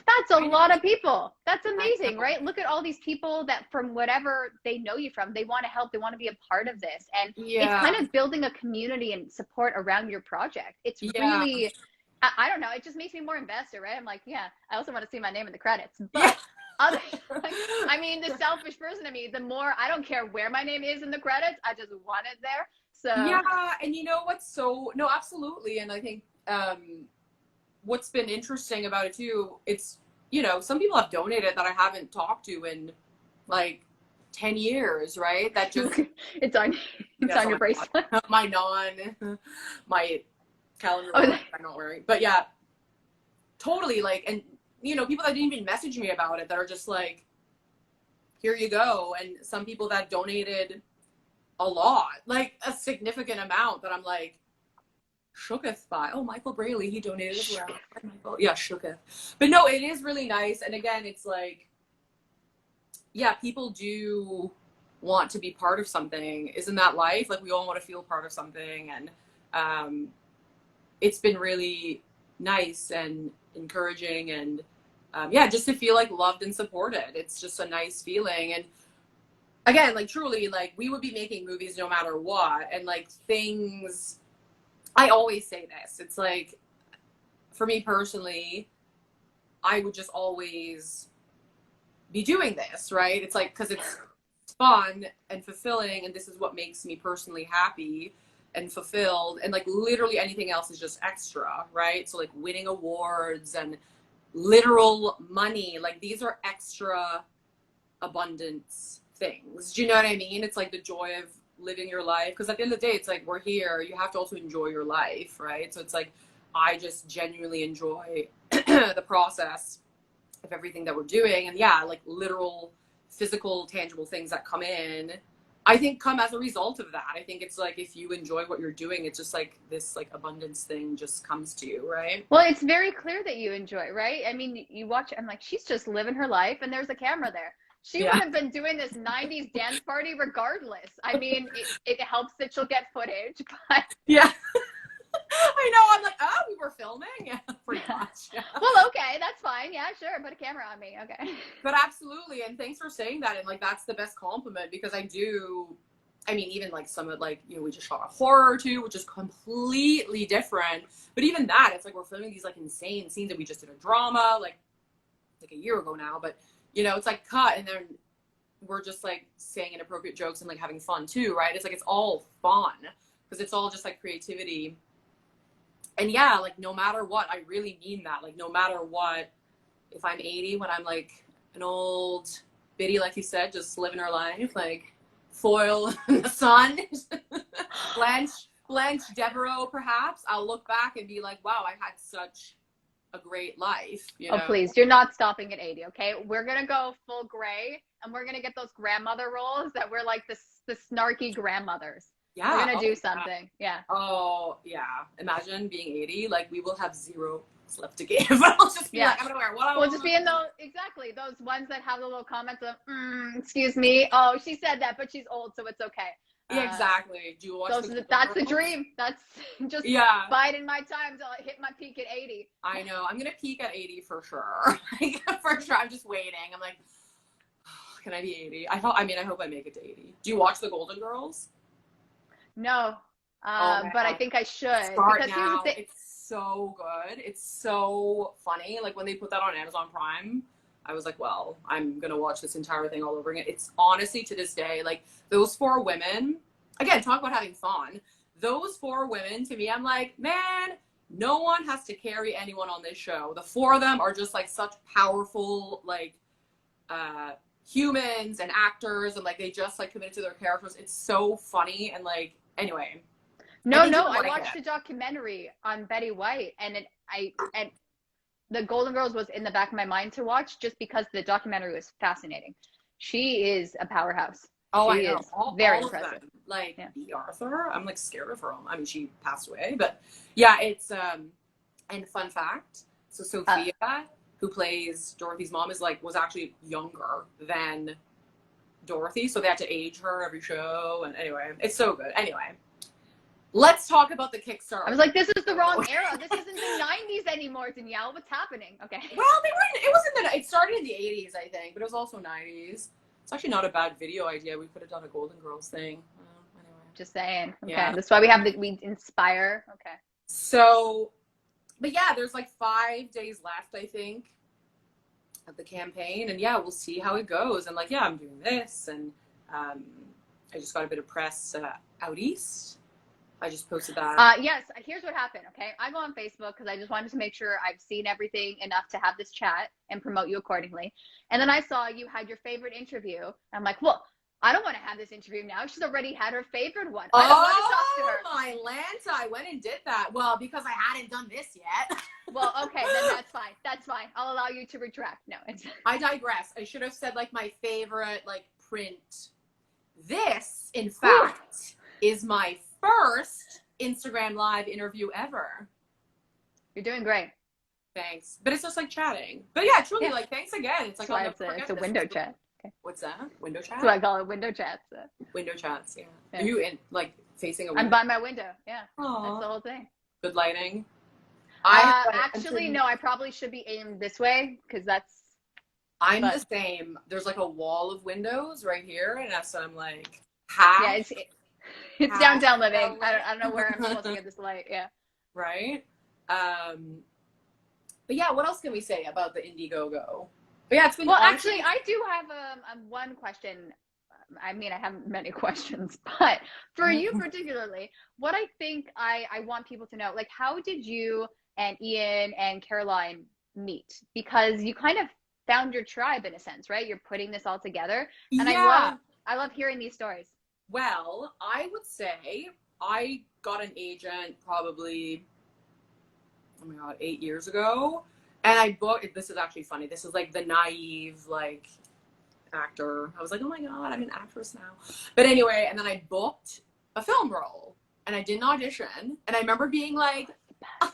That's a lot of people. That's amazing, right? Look at all these people that from whatever they know you from, they want to help, they want to be a part of this. And it's kind of building a community and support around your project. It's really, I don't know, it just makes me more invested, right? I'm like, I also want to see my name in the credits. But I mean, the selfish person in me, the more, I don't care where my name is in the credits, I just want it there. So and you know what's no, absolutely. And I think what's been interesting about it too, it's, some people have donated that I haven't talked to in like 10 years, right? That just it's on your bracelet. my calendar I'm not wearing. But totally, like, and people that didn't even message me about it that are just like, here you go. And some people that donated a lot, like a significant amount that I'm like, shooketh by. Oh, Michael Braley, he donated as well. Michael. Yeah, shooketh. But no, it is really nice. And again, it's like, people do want to be part of something. Isn't that life? Like we all want to feel part of something. And it's been really nice and encouraging and just to feel like loved and supported. It's just a nice feeling. And again, like truly, like we would be making movies no matter what. And like things, I always say this, it's like, for me personally, I would just always be doing this, right? It's like, because it's fun and fulfilling, and this is what makes me personally happy and fulfilled, and like literally anything else is just extra, right? So like winning awards and literal money, like these are extra abundance things. Do you know what I mean? It's like the joy of living your life, because at the end of the day, it's like, we're here, you have to also enjoy your life, right? So it's like, I just genuinely enjoy the process of everything that we're doing. And like literal physical tangible things that come in, I think come as a result of that. I think it's like, if you enjoy what you're doing, it's just like this like abundance thing just comes to you, right? Well, it's very clear that you enjoy, right? I mean, you watch, I'm like, she's just living her life, and there's a camera there. She would have been doing this 90s dance party regardless. I mean, it helps that she'll get footage, but I I know. I'm like, oh, we were filming? Yeah, pretty much. Yeah. Well, okay, that's fine. Yeah, sure. Put a camera on me. Okay. But absolutely. And thanks for saying that. And like, that's the best compliment because I mean, even like some of like, you know, we just shot a horror too, which is completely different. But even that, it's like we're filming these like insane scenes that we just did a drama like a year ago now. But, you know, it's like cut and then we're just like saying inappropriate jokes and like having fun too, right? It's like it's all fun because it's all just like creativity. And yeah, like no matter what, I really mean that. Like no matter what, if I'm 80 when I'm like an old biddy, like you said, just living her life, like foil in the sun, Blanche Deverett, perhaps, I'll look back and be like, wow, I had such a great life. You know? Oh, please, you're not stopping at 80, okay? We're going to go full gray and we're going to get those grandmother roles that we're like the snarky grandmothers. Yeah. We're going to do something. Yeah. Oh, yeah. Imagine being 80. Like, we will have zero left to give. I'll just be like, I'm going to wear what I want. We'll just be in those, exactly, those ones that have the little comments of, excuse me. Oh, she said that, but she's old, so it's okay. Yeah, exactly. Do you watch that's the dream. That's just biding my time till I hit my peak at 80. I know. I'm going to peak at 80 for sure. For sure. I'm just waiting. I'm like, oh, can I be 80? I hope I make it to 80. Do you watch The Golden Girls? No, but I think I should. Start because now. It's so good. It's so funny. Like when they put that on Amazon Prime, I was like, well, I'm going to watch this entire thing all over again. It's honestly to this day, like those 4 women, again, talk about having fun. Those 4 women to me, I'm like, man, no one has to carry anyone on this show. The 4 of them are just like such powerful, like, humans and actors, and like they just like committed to their characters. It's so funny. And like, anyway, I watched a documentary on Betty White, and and the Golden Girls was in the back of my mind to watch just because the documentary was fascinating. She is a powerhouse. Oh, she I know. Is very impressive. Them. Like B. Arthur, I'm like scared of her. I mean, she passed away, but yeah, it's and fun fact. So Sophia, who plays Dorothy's mom, was actually younger than Dorothy, so they had to age her every show. And anyway, it's so good. Anyway, let's talk about the Kickstarter. I was like, this is the wrong era. This isn't the 90s anymore, Danielle. What's happening? Okay. Well, it started in the 80s, I think, but it was also 90s. It's actually not a bad video idea. We could have done a Golden Girls thing. Anyway. Just saying. Okay. Yeah. That's why we inspire. Okay. So, but yeah, there's like 5 days left, I think, of the campaign. And yeah, we'll see how it goes. And like, yeah, I'm doing this. And I just got a bit of press out east. I just posted that. Yes, here's what happened, okay? I go on Facebook because I just wanted to make sure I've seen everything enough to have this chat and promote you accordingly. And then I saw you had your favorite interview. I'm like, well, I don't want to have this interview now. She's already had her favorite one. I don't want to talk to her. Oh, my Lanta, I went and did that. Well, because I hadn't done this yet. Well, okay, then that's fine. That's fine. I'll allow you to retract. No, I digress. I should have said, like, my favorite, like, print. This, in fact, is my first Instagram Live interview ever. You're doing great. Thanks. But it's just like chatting. But yeah, truly, like, thanks again. It's like, it's a window chat. Okay. What's that? Window chat? So I call it window chats. Window chats, yeah. Are you in, like, facing a window? I'm by my window, yeah. Aww. That's the whole thing. Good lighting? Actually, no, I probably should be aimed this way, because that's... I'm the same. There's, like, a wall of windows right here, and so I'm, like, half... Yeah, it's downtown living. I don't know where I'm supposed to get this light, yeah. Right? But yeah, what else can we say about the Indiegogo? But yeah, it's been actually, I do have one question. I mean, I have many questions, but for you particularly, what I think I want people to know, like, how did you and Ian and Caroline meet? Because you kind of found your tribe in a sense, right? You're putting this all together, and I love hearing these stories. Well, I would say I got an agent probably, 8 years ago. And I booked, this is actually funny. This is like the naive, like, actor. I was like, oh my God, I'm an actress now. But anyway, and then I booked a film role and I did an audition. And I remember being like,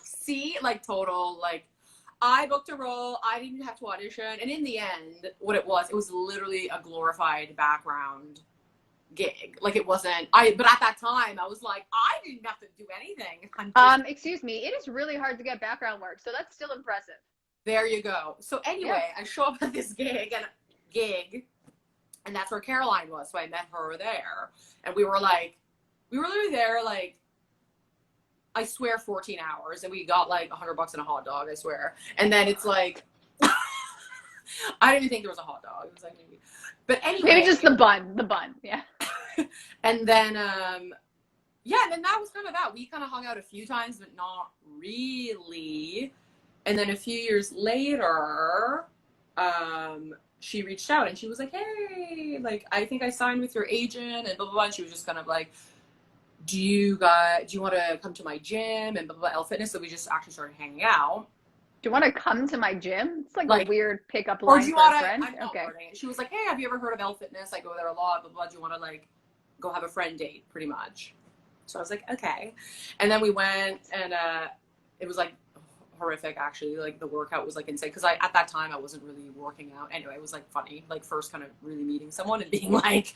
see, like total, like, I booked a role. I didn't have to audition. And in the end, what it was literally a glorified background gig. Like it wasn't, but at that time I was like, I didn't have to do anything. Excuse me, it is really hard to get background work, so that's still impressive. There you go. So anyway, I show up at this gig, and that's where Caroline was. So I met her there, and we were literally there, like, I swear 14 hours, and we got like $100 and a hot dog, I swear. And then it's like, I didn't even think there was a hot dog. It was like maybe, but anyway. Maybe just the bun, yeah. And then, and then that was kind of that. We kind of hung out a few times, but not really. And then a few years later, she reached out and she was like, hey, like, I think I signed with your agent and blah, blah, blah. And she was just kind of like, do you want to come to my gym and blah, blah, blah, L Fitness? So we just actually started hanging out. Do you want to come to my gym? It's like a weird pickup line for a friend. Okay. She was like, hey, have you ever heard of L Fitness? I go there a lot, blah, blah, blah. Do you want to like go have a friend date, pretty much? So I was like, okay. And then we went, and it was like horrific, actually. Like the workout was like insane, because at that time I wasn't really working out. Anyway, it was like funny, like first kind of really meeting someone and being like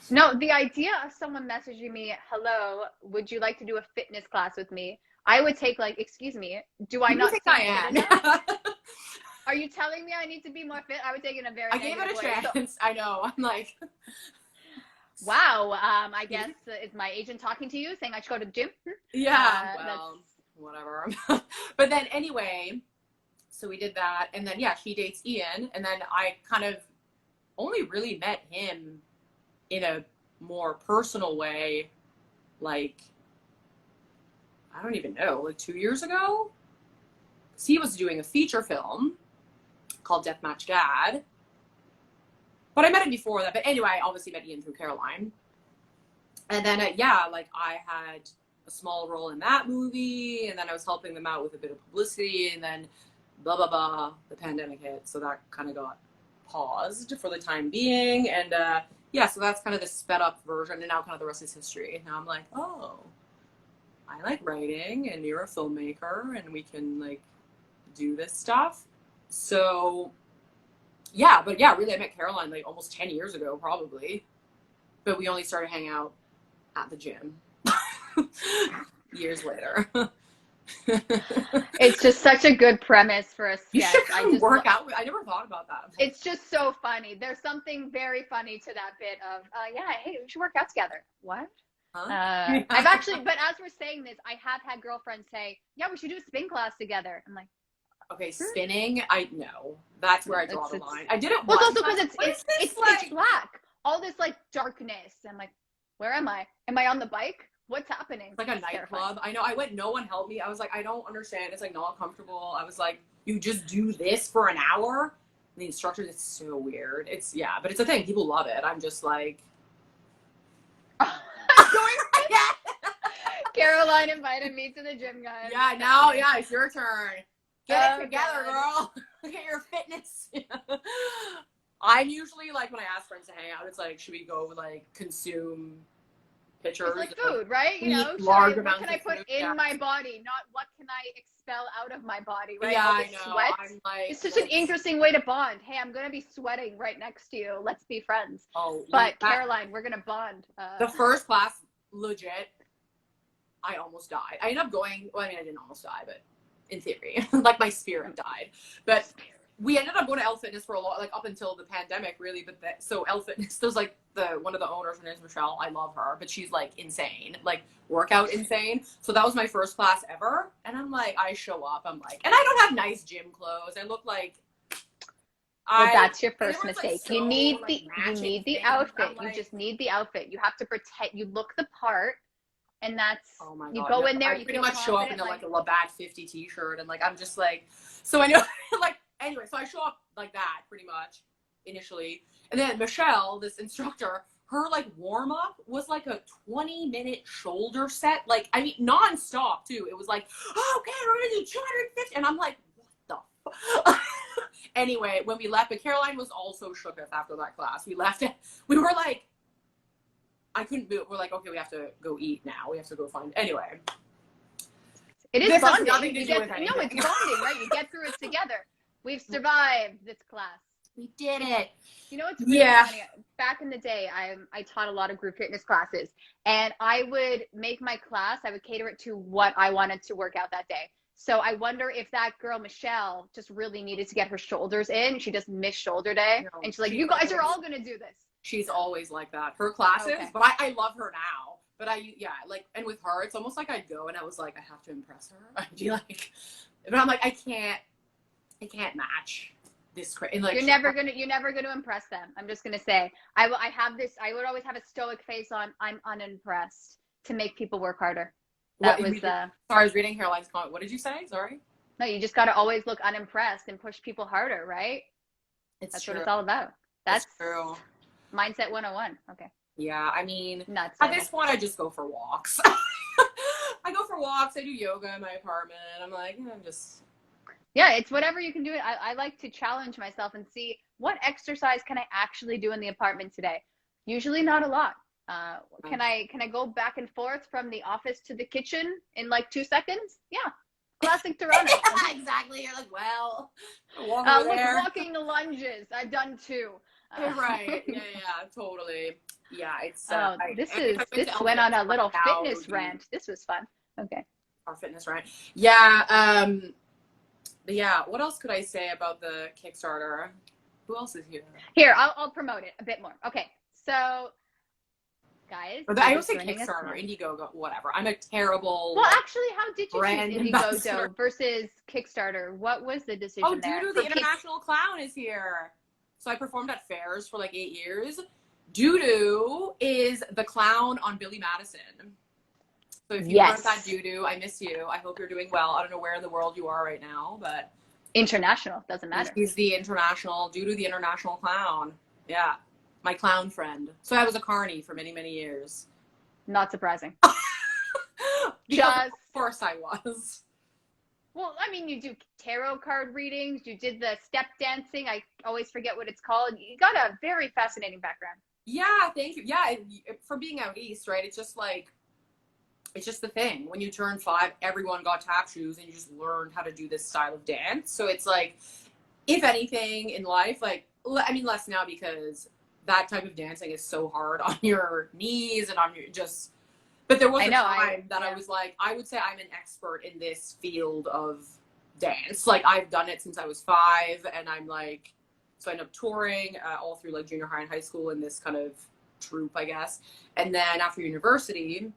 no, the idea of someone messaging me, hello, would you like to do a fitness class with me? I would take like, excuse me, do I not think I am? Are you telling me I need to be more fit? I would take it in a very I gave it a chance. So, I know. I'm like, wow. I guess is my agent talking to you saying I should go to the gym? Yeah. Well, whatever. But then anyway, so we did that, and then she dates Ian, and then I kind of only really met him in a more personal way, like, I don't even know, like 2 years ago. Because he was doing a feature film called Deathmatch Dad. But I met him before that. But anyway, I obviously met Ian through Caroline. And then, like, I had a small role in that movie. And then I was helping them out with a bit of publicity. And then, blah, blah, blah, the pandemic hit. So that kind of got paused for the time being. And, so that's kind of the sped up version. And now kind of the rest is history. And now I'm like, oh, I like writing, and you're a filmmaker, and we can like do this stuff. So really I met Caroline like almost 10 years ago, probably, but we only started hanging out at the gym years later. It's just such a good premise for a sketch. You should work out. I never thought about that. It's just so funny. There's something very funny to that bit of hey, we should work out together. What? Huh? I've actually, but as we're saying this, I have had girlfriends say, yeah, we should do a spin class together. I'm like, okay, spinning, I know. That's where I draw the line. I did it well, once. It's also because it's pitch black. All this like darkness. I'm like, where am I? Am I on the bike? What's happening? It's like a nightclub. I know. I went, no one helped me. I was like, I don't understand. It's like not comfortable. I was like, you just do this for an hour? And the instructor, it's so weird. But it's a thing. People love it. I'm just like, Caroline invited me to the gym, guys. Yeah, now, it's your turn. Get it together, girl. Get your fitness. I'm usually like, when I ask friends to hang out, it's like, should we go like consume pictures? It's like food, right? You know, what can I put in my body, not what can I expel out of my body, right? Yeah, I know. Sweat. I'm like, it's such an interesting way to bond. Hey, I'm going to be sweating right next to you. Let's be friends. Oh, but Caroline, we're going to bond. The first class, legit, I almost died. I ended up going, well, I mean, I didn't almost die, but in theory, like my spirit died. But we ended up going to L Fitness for a lot, like up until the pandemic, really. But so L Fitness, there's like one of the owners, her name's Michelle. I love her, but she's like insane, like workout insane. So that was my first class ever. And I'm like, I show up, I'm like, and I don't have nice gym clothes. I look like, well, that's your first mistake. Like, so, you need like, the outfit. You just need the outfit. You have to pretend you look the part. And that's, oh my God, you go in there, you pretty much show up in like a Labatt 50 t-shirt, and like, I'm just like, so I know, like, anyway, so I show up like that pretty much initially. And then Michelle, this instructor, her like warm up was like a 20-minute shoulder set. Like, I mean, nonstop too. It was like, oh, okay, we're going to do 250. And I'm like, what the fuck? Anyway, when we left, but Caroline was also shook us after that class. We left it. We were like, I couldn't move. We're like, okay, we have to go eat now. We have to go find. Anyway, it is this bonding. has nothing to do with anything. No, it's bonding, right? You get through it together. We've survived this class. We did it. You know what's really funny? Back in the day, I taught a lot of group fitness classes, and I would make my class, I would cater it to what I wanted to work out that day. So I wonder if that girl, Michelle, just really needed to get her shoulders in. She just missed shoulder day. No, and she's like, you guys are all going to do this. She's always like that. Her classes, okay. But I love her now. But like, and with her, it's almost like I'd go and I was like, I have to impress her. I'd be like, but I'm like, I can't match this. And like, you're never gonna impress them. I'm just gonna say, I would always have a stoic face on. I'm unimpressed to make people work harder. Sorry, I was reading Caroline's comment. What did you say? Sorry. No, you just got to always look unimpressed and push people harder, right? That's true. What it's all about. That's true. Mindset 101. Okay. Yeah, I mean, nuts. At this point, I just go for walks. I go for walks. I do yoga in my apartment. I'm like, I'm just. Yeah, it's whatever you can do. I like to challenge myself and see what exercise can I actually do in the apartment today. Usually not a lot. Can I go back and forth from the office to the kitchen in like 2 seconds? Yeah. Classic Toronto. Exactly. You're like, well, walking the lunges. I've done 2. Right. Yeah, totally. Yeah, it's this went on a little fitness rant. This was fun. Okay. Our fitness rant. Yeah. But yeah, what else could I say about the Kickstarter? Who else is here? Here, I'll promote it a bit more. Okay. So guys, I don't say Kickstarter, Indiegogo, whatever. I'm a terrible. Well, actually, how did you choose Indiegogo versus Kickstarter? What was the decision there? Dudu, the international clown, is here. So I performed at fairs for like 8 years. Dudu is the clown on Billy Madison. So if you weren't that Dudu, I miss you. I hope you're doing well. I don't know where in the world you are right now, but international doesn't matter. He's the international Dudu, the international clown. Yeah. My clown friend. So I was a carny for many, many years. Not surprising. Of course I was. Well, I mean, you do tarot card readings. You did the step dancing. I always forget what it's called. You got a very fascinating background. Yeah, thank you. Yeah, for being out east, right? It's just the thing. When you turn 5, everyone got tap shoes and you just learned how to do this style of dance. So it's like, if anything in life, like, I mean, less now because that type of dancing is so hard on your knees and on your but there was a time that I was like, I would say I'm an expert in this field of dance. Like I've done it since I was 5 and I'm like, so I ended up touring all through like junior high and high school in this kind of troupe, I guess. And then after university,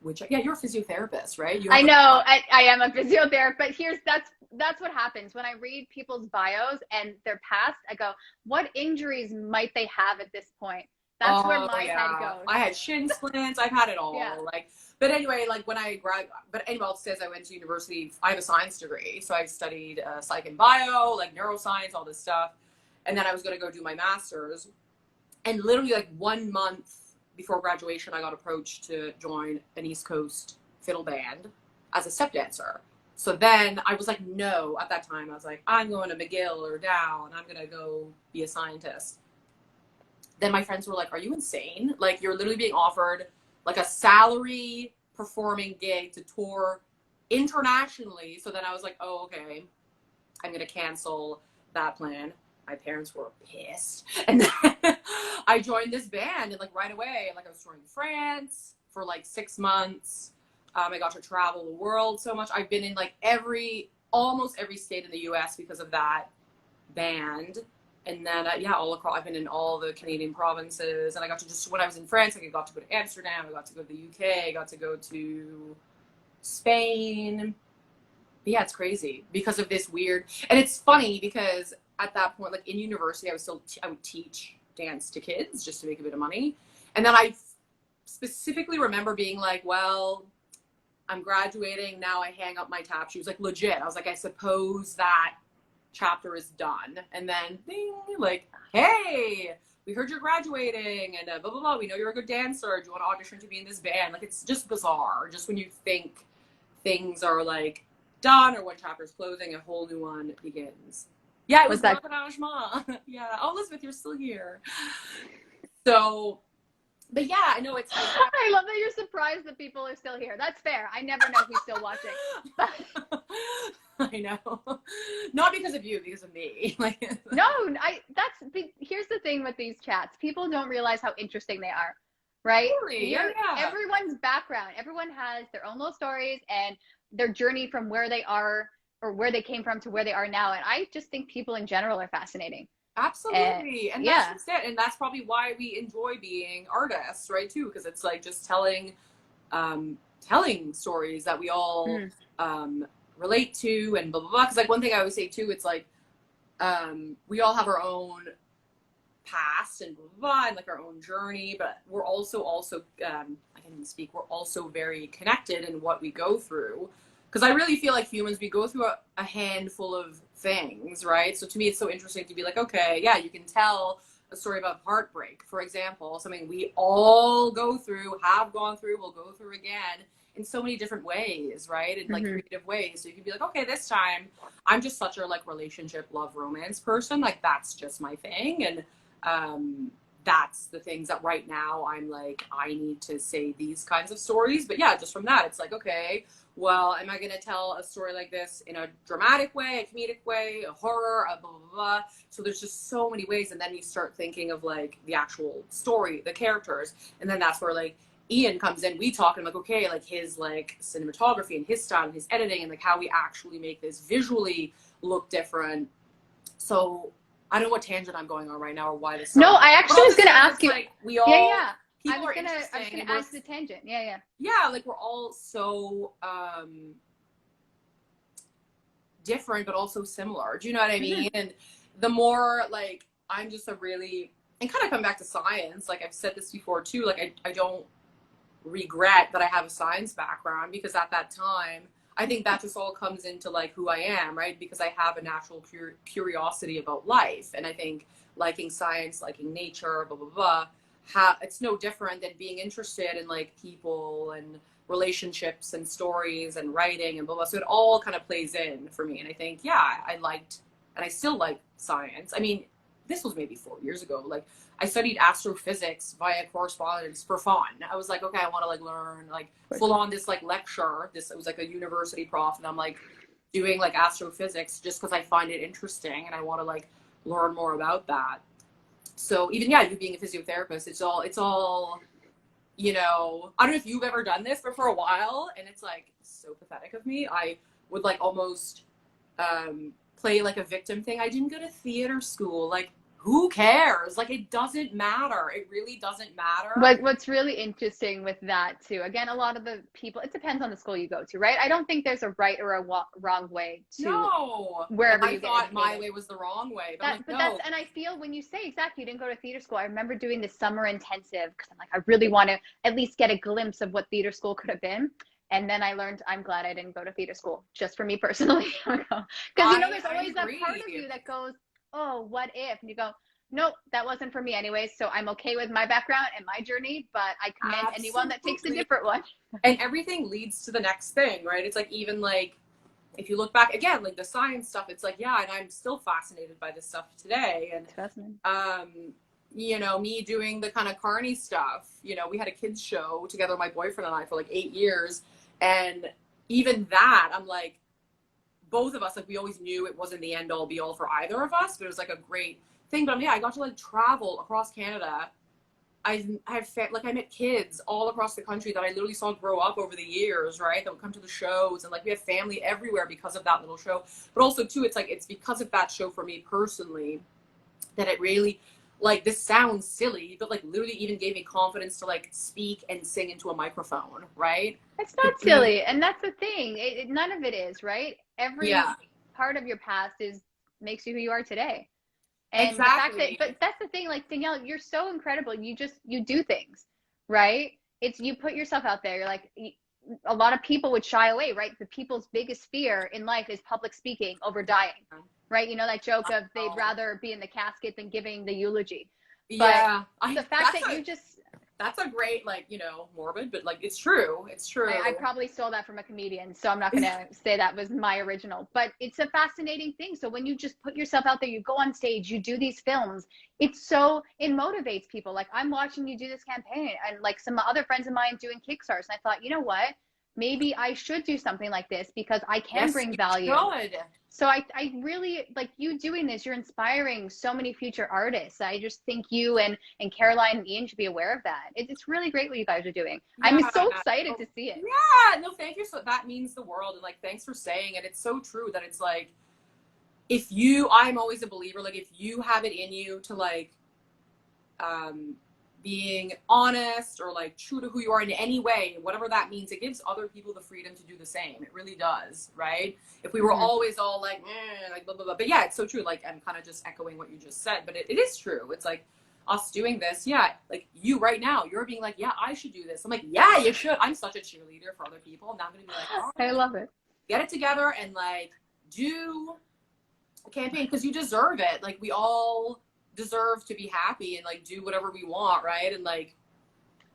which, yeah, you're a physiotherapist, right? I know, I am a physiotherapist, but that's what happens. When I read people's bios and their past, I go, what injuries might they have at this point? That's where my head goes. I had shin splints. I've had it all. Yeah. But anyway, I'll say I went to university. I have a science degree. So I studied psych and bio, like neuroscience, all this stuff. And then I was going to go do my master's. And literally like 1 month before graduation, I got approached to join an East Coast fiddle band as a step dancer. So then I was like, no, at that time, I was like, I'm going to McGill or Dow and I'm going to go be a scientist. Then my friends were like, are you insane? Like, you're literally being offered like a salary performing gig to tour internationally. So then I was like, oh, okay, I'm going to cancel that plan. My parents were pissed. And then I joined this band and like right away, like I was touring France for like 6 months. I got to travel the world so much. I've been in like almost every state in the US because of that band. And then, all across, I've been in all the Canadian provinces. And I got to when I was in France, I got to go to Amsterdam. I got to go to the UK. I got to go to Spain. But yeah, it's crazy because of this weird, and it's funny because at that point, like in university, I would teach dance to kids just to make a bit of money. And then I specifically remember being like, well, I'm graduating. Now I hang up my tap shoes. Like legit. I was like, I suppose that chapter is done. And then ding, like, hey, we heard you're graduating and blah, blah, blah. We know you're a good dancer. Do you want to audition to be in this band? Like, it's just bizarre. Just when you think things are like done or one chapter is closing, a whole new one begins. Yeah, it was that arrangement. Yeah. Oh, Elizabeth, you're still here. So, but yeah, I know it's. I love that you're surprised that people are still here. That's fair. I never know who's still watching. I know. Not because of you, because of me. Like, No, here's the thing with these chats. People don't realize how interesting they are, right? really, yeah, yeah. Everyone's background, everyone has their own little stories and their journey from where they are or where they came from to where they are now. And I just think people in general are fascinating. Absolutely. And that's Yeah. just it. And that's probably why we enjoy being artists, right? Too, because it's like just telling stories that we all relate to and blah blah blah. Because like one thing I always say too, it's like we all have our own past and blah, blah, blah and like our own journey, but we're also I can't even speak. We're also very connected in what we go through. Because I really feel like humans, we go through a handful of things, right? So to me, it's so interesting to be like, okay, yeah, you can tell a story about heartbreak, for example, something we all go through, have gone through, will go through again in so many different ways, right? In like creative ways. So you can be like, okay, this time I'm just such a like relationship, love, romance person. Like that's just my thing. And that's the things that right now I'm like, I need to say these kinds of stories. But yeah, just from that, it's like, okay, well, am I going to tell a story like this in a dramatic way, a comedic way, a horror, a blah, blah, blah. So there's just so many ways. And then you start thinking of like the actual story, the characters. And then that's where like Ian comes in. We talk and I'm like, okay, like his like cinematography and his style and his editing and like how we actually make this visually look different. So I don't know what tangent I'm going on right now or why this. No, I actually was going to ask you. Like we all. Yeah. I People was gonna ask the tangent. Yeah. Yeah, like we're all so different, but also similar. Do you know what I mean? And the more like I'm just a really and kind of come back to science. Like I've said this before too. Like I don't regret that I have a science background because at that time I think that just all comes into like who I am, right? Because I have a natural curiosity about life, and I think liking science, liking nature, blah blah blah. It's no different than being interested in like people and relationships and stories and writing and blah blah. So it all kind of plays in for me. And I think, yeah, I liked and I still like science. I mean, this was maybe 4 years ago. Like I studied astrophysics via correspondence for fun. I was like, okay, I want to like learn like full on this like lecture. It was like a university prof, and I'm like doing like astrophysics just because I find it interesting and I want to like learn more about that. So even, yeah, you being a physiotherapist, it's all, you know, I don't know if you've ever done this, but for a while, and it's like so pathetic of me, I would like almost play like a victim thing. I didn't go to theater school. Like, who cares? Like, it doesn't matter. It really doesn't matter. What's really interesting with that too, again, a lot of the people, it depends on the school you go to, right? I don't think there's a right or a wrong way to wherever you get educated. I thought my way was the wrong way. But and I feel when you say exactly, you didn't go to theater school. I remember doing the summer intensive because I'm like, I really want to at least get a glimpse of what theater school could have been. And then I learned, I'm glad I didn't go to theater school, just for me personally. Because you know, there's always that part of you that goes, oh, what if? And you go, nope, that wasn't for me anyways. So I'm okay with my background and my journey, but I commend anyone that takes a different one. And everything leads to the next thing, right? It's like, even like, if you look back again, like the science stuff, it's like, yeah, and I'm still fascinated by this stuff today. And, you know, me doing the kind of carny stuff, you know, we had a kids show together, my boyfriend and I, for like 8 years. And even that, I'm like, both of us, like we always knew it wasn't the end all be all for either of us, but it was like a great thing. But yeah, I got to like travel across Canada. I met kids all across the country that I literally saw grow up over the years, right? That would come to the shows, and like we have family everywhere because of that little show. But also too, it's like, it's because of that show for me personally that it really, like, this sounds silly, but like literally even gave me confidence to like speak and sing into a microphone, right? It's not silly. And that's the thing. None of it is, right? Every part of your past makes you who you are today. And exactly. But that's the thing, like, Danielle, you're so incredible. You do things, right? You put yourself out there. You're like, a lot of people would shy away, right? The people's biggest fear in life is public speaking over dying, right? You know, that joke of they'd rather be in the casket than giving the eulogy. But the fact that you just... That's a great, like, you know, morbid, but like, it's true. It's true. I probably stole that from a comedian, so I'm not going to say that was my original, but it's a fascinating thing. So when you just put yourself out there, you go on stage, you do these films, it motivates people. Like, I'm watching you do this campaign, and like some other friends of mine doing Kickstarters, and I thought, you know what? maybe I should do something like this because I can Yes, bring you value. should. So I really like you doing this. You're inspiring so many future artists. I just think you and Caroline and Ian should be aware of that. It's really great what you guys are doing. I'm Yeah. so excited to see it. Yeah, no, thank you. So that means the world. And like, thanks for saying it. It's so true that it's like, I'm always a believer, like if you have it in you to like, being honest or like true to who you are in any way, whatever that means, it gives other people the freedom to do the same. It really does, right? If we were always all like, like blah, blah, blah. But yeah, it's so true. Like, I'm kind of just echoing what you just said, but it is true. It's like us doing this. Yeah. Like you right now, you're being like, yeah, I should do this. I'm like, yeah, you should. I'm such a cheerleader for other people. Now I'm going to be like, oh, I love it. Get it together and like do a campaign because you deserve it. Like we all deserve to be happy and like do whatever we want, right? And like,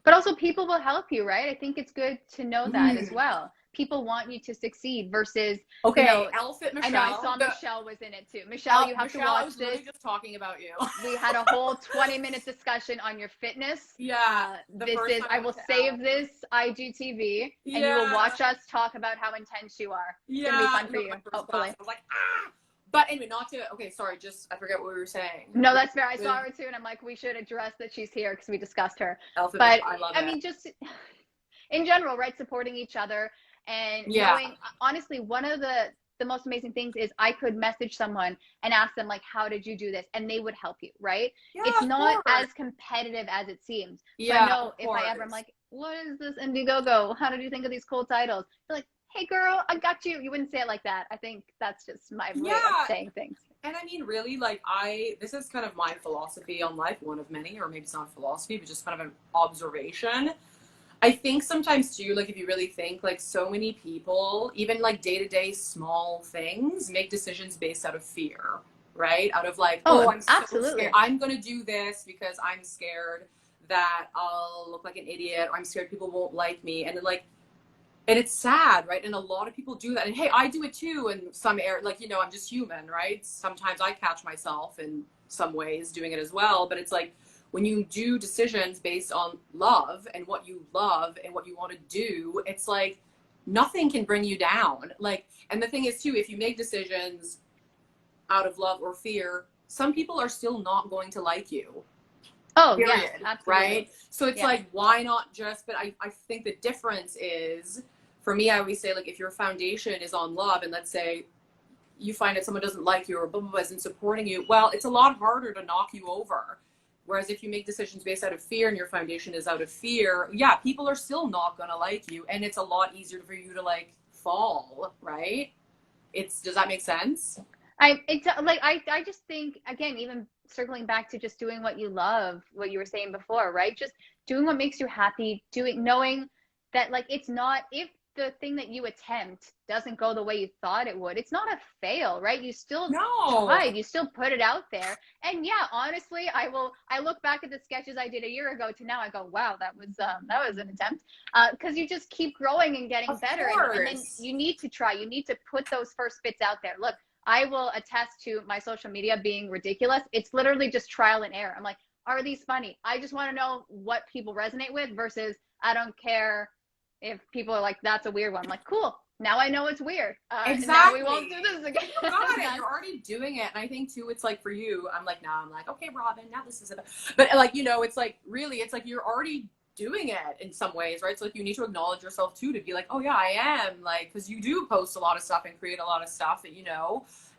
but also people will help you, right? I think it's good to know that as well. People want you to succeed versus Outfit Michelle. I know I saw Michelle was in it too. Michelle, you have to watch this. Really just talking about you. We had a whole 20-minute discussion on your fitness. Yeah. I will save this IGTV and you will watch us talk about how intense you are. It's gonna be fun for you, hopefully. I was like, But anyway, I forget what we were saying. No, that's fair. I saw her too, and I'm like, we should address that she's here because we discussed her. But I love it. I mean, just in general, right? Supporting each other and knowing, honestly, one of the most amazing things is I could message someone and ask them like, how did you do this? And they would help you, right? Yeah, it's not as competitive as it seems. So I know if I ever, I'm like, what is this Indiegogo? How did you think of these cool titles? They're like, hey girl, I got you. You wouldn't say it like that. I think that's just my way of saying things. And I mean, really, like this is kind of my philosophy on life, one of many, or maybe it's not a philosophy, but just kind of an observation. I think sometimes too, like if you really think, like so many people, even like day-to-day small things, make decisions based out of fear, right? Out of like, I'm so scared. I'm going to do this because I'm scared that I'll look like an idiot, or I'm scared people won't like me. And then like, and it's sad, right? And a lot of people do that. And hey, I do it too in some area. Like, I'm just human, right? Sometimes I catch myself in some ways doing it as well. But it's like when you do decisions based on love and what you love and what you want to do, it's like nothing can bring you down. Like, and the thing is too, if you make decisions out of love or fear, some people are still not going to like you. Oh, period, yeah, absolutely. Right? So it's like, why not just, but I think the difference is, for me, I always say, like, if your foundation is on love, and let's say you find that someone doesn't like you or blah, blah, blah, isn't supporting you, well, it's a lot harder to knock you over. Whereas if you make decisions based out of fear and your foundation is out of fear, people are still not going to like you. And it's a lot easier for you to, like, fall, right? Does that make sense? I just think, again, even circling back to just doing what you love, what you were saying before, right? Just doing what makes you happy, knowing that, like, it's not, if the thing that you attempt doesn't go the way you thought it would, it's not a fail, right? You still tried, you still put it out there. And honestly, I look back at the sketches I did a year ago to now, I go, wow, that was an attempt. Because you just keep growing and getting better. And then you need to try, you need to put those first bits out there. Look, I will attest to my social media being ridiculous. It's literally just trial and error. I'm like, are these funny? I just want to know what people resonate with versus I don't care if people are like, that's a weird one. I'm like, cool. Now I know it's weird. Exactly. Now we won't do this again. You got it. You're already doing it. And I think too, it's like for you, I'm like, okay, Robyn, now this is it. But like, it's like really, it's like you're already doing it in some ways, right? So like you need to acknowledge yourself too, to be like, oh yeah, I am, like, because you do post a lot of stuff and create a lot of stuff that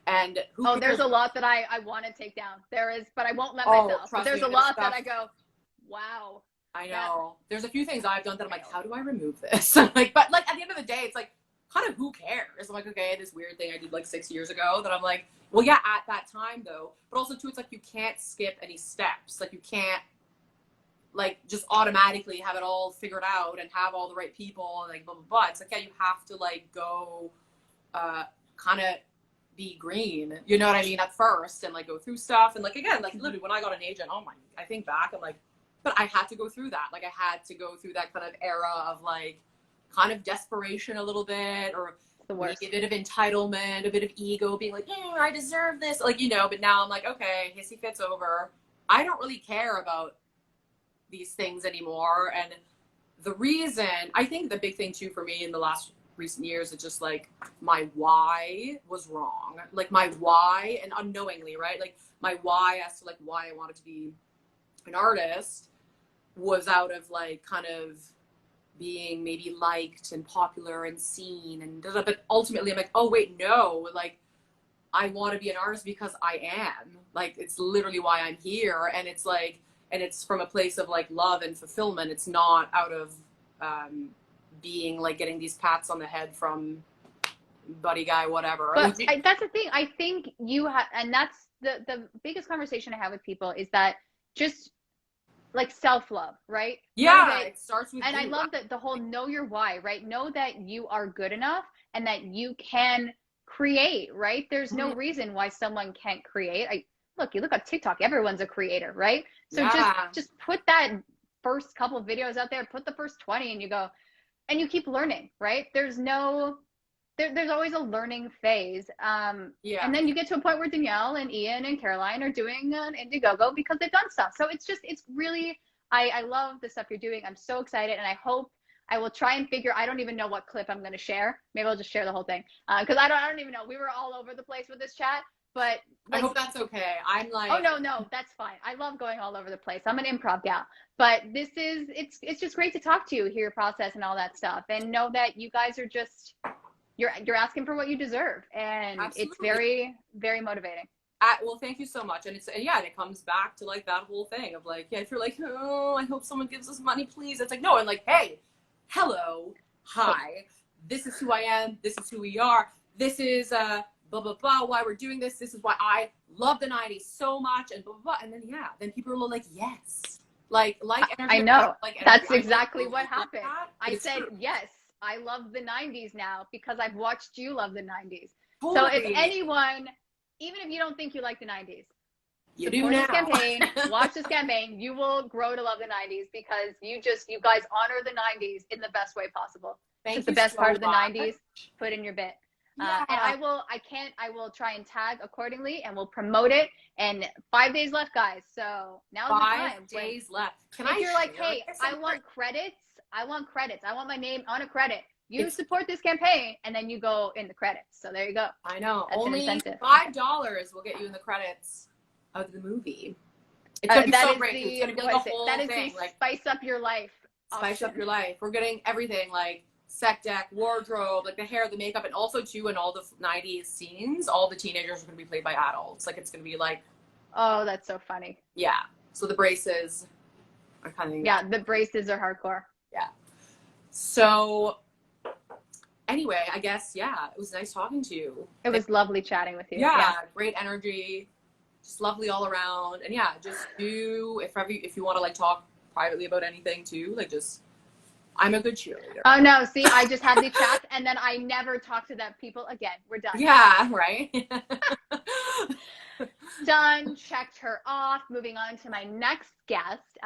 and there's a lot that I want to take down. There is, but I won't let myself. But there's a lot that I go, wow. I know. There's a few things I've done that I'm like, how do I remove this? Like, but like at the end of the day, it's like, kind of who cares? I'm like, okay, this weird thing I did like 6 years ago that I'm like, well, yeah, at that time though. But also too, it's like you can't skip any steps. Like you can't like just automatically have it all figured out and have all the right people and like blah blah blah. It's like, yeah, you have to like go kind of be green, you know what I mean, at first, and like go through stuff. And like again, like literally when I got an agent, I think back, I'm like, but I had to go through that. Like I had to go through that kind of era of like kind of desperation a little bit, or maybe a bit of entitlement, a bit of ego, being like, I deserve this, like, but now I'm like, okay, hissy fit's over. I don't really care about these things anymore. And the reason, I think the big thing too for me in the last recent years, it's just like my why was wrong. Like my why, and unknowingly, right? Like my why as to like why I wanted to be an artist was out of like kind of being maybe liked and popular and seen and but ultimately I'm like, oh wait, no, like I want to be an artist because I am, like it's literally why I'm here. And it's like, and it's from a place of like love and fulfillment. It's not out of being like getting these pats on the head from buddy guy, whatever. But that's the thing. I think you have, and that's the biggest conversation I have with people is that just like self-love, right? Yeah, it starts with and you. I love that the whole know your why, right? Know that you are good enough and that you can create, right? There's no reason why someone can't create. You look at TikTok, everyone's a creator, right? So just put that first couple videos out there, put the first 20 and you go, and you keep learning, right? There's always a learning phase. And then you get to a point where Danielle and Ian and Caroline are doing an Indiegogo because they've done stuff. So it's really, I love the stuff you're doing. I'm so excited. And I hope I will try and figure, I don't even know what clip I'm going to share. Maybe I'll just share the whole thing. Cause I don't even know. We were all over the place with this chat, but like, I hope that's okay. I'm like, oh no, that's fine. I love going all over the place. I'm an improv gal, but it's just great to talk to you, hear your process and all that stuff, and know that you guys are just, you're asking for what you deserve, and Absolutely. It's very, very motivating. Well, thank you so much. And it comes back to like that whole thing of like, if you're like, oh, I hope someone gives us money, please. It's like, no, I'm like, hey, hello, hi, this is who I am. This is who we are. This is blah, blah, blah, why we're doing this. This is why I love the 90s so much, and blah, blah, blah. And then people are like, yes. Like energy. I know. Like that's exactly what happened. I said, yes, I love the 90s now because I've watched you love the 90s. Totally. So if anyone, even if you don't think you like the 90s, you do now. This campaign, watch this campaign, you will grow to love the 90s because you guys honor the 90s in the best way possible. It's the best part of the 90s. Put in your bit. Yeah. And I will try and tag accordingly and we'll promote it. And 5 days left, guys. So now's the time. 5 days left. If you're like, hey, I want credits. I want my name on a credit. You support this campaign and then you go in the credits. So there you go. I know. That's only $5 will get you in the credits of the movie. It's going to be so great. It's going to be like the whole thing. Like, spice up your life. Spice up your life. We're getting everything like set deck, wardrobe, like the hair, the makeup, and also too in all the 90s scenes, all the teenagers are going to be played by adults. Like it's going to be like, oh, that's so funny. Yeah. So the braces are kind of. Yeah, the braces are hardcore. Yeah. So anyway, I guess, it was nice talking to you. It was lovely chatting with you. Yeah, great energy, just lovely all around. And just do, if you want to like talk privately about anything too, like just, I'm a good cheerleader. Oh no, see, I just had the chats and then I never talk to that people again. We're done. Yeah, right? Done, checked her off, moving on to my next guest.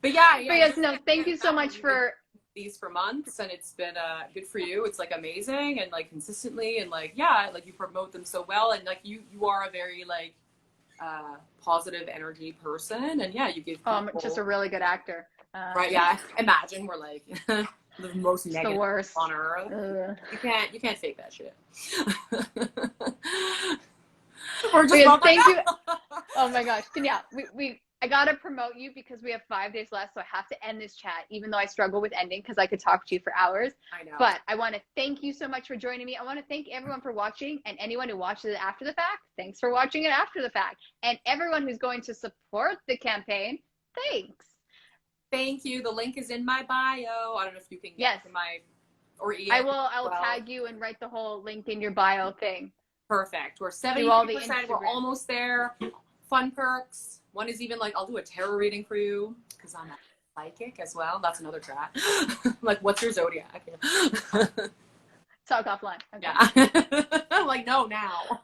But yes, no, thank you so much for these for months, and it's been good for you. It's like amazing and like consistently, and like like you promote them so well, and like you are a very like positive energy person, and you give people, I'm just a really good actor, right? Imagine we're like the most negative the worst on earth. You can't fake that shit. We're just thank you. Oh my gosh, Danielle, I gotta promote you because we have 5 days left, so I have to end this chat, even though I struggle with ending because I could talk to you for hours. I know. But I want to thank you so much for joining me. I want to thank everyone for watching, and anyone who watches it after the fact, thanks for watching it after the fact. And everyone who's going to support the campaign, thanks. Thank you. The link is in my bio. I don't know if you can get to my or Ian. I will tag you and write the whole link in your bio thing. Perfect. We're 70%. We're almost there. Fun perks. One is even like, I'll do a tarot reading for you because I'm a psychic as well. That's another chat. Like, what's your zodiac? Talk offline. Okay. Yeah. I'm like, no, now.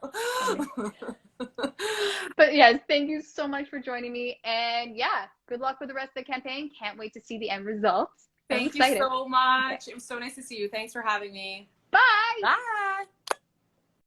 But yes, thank you so much for joining me. And good luck with the rest of the campaign. Can't wait to see the end results. Thank you so much. It was so nice to see you. Thanks for having me. Bye. Bye.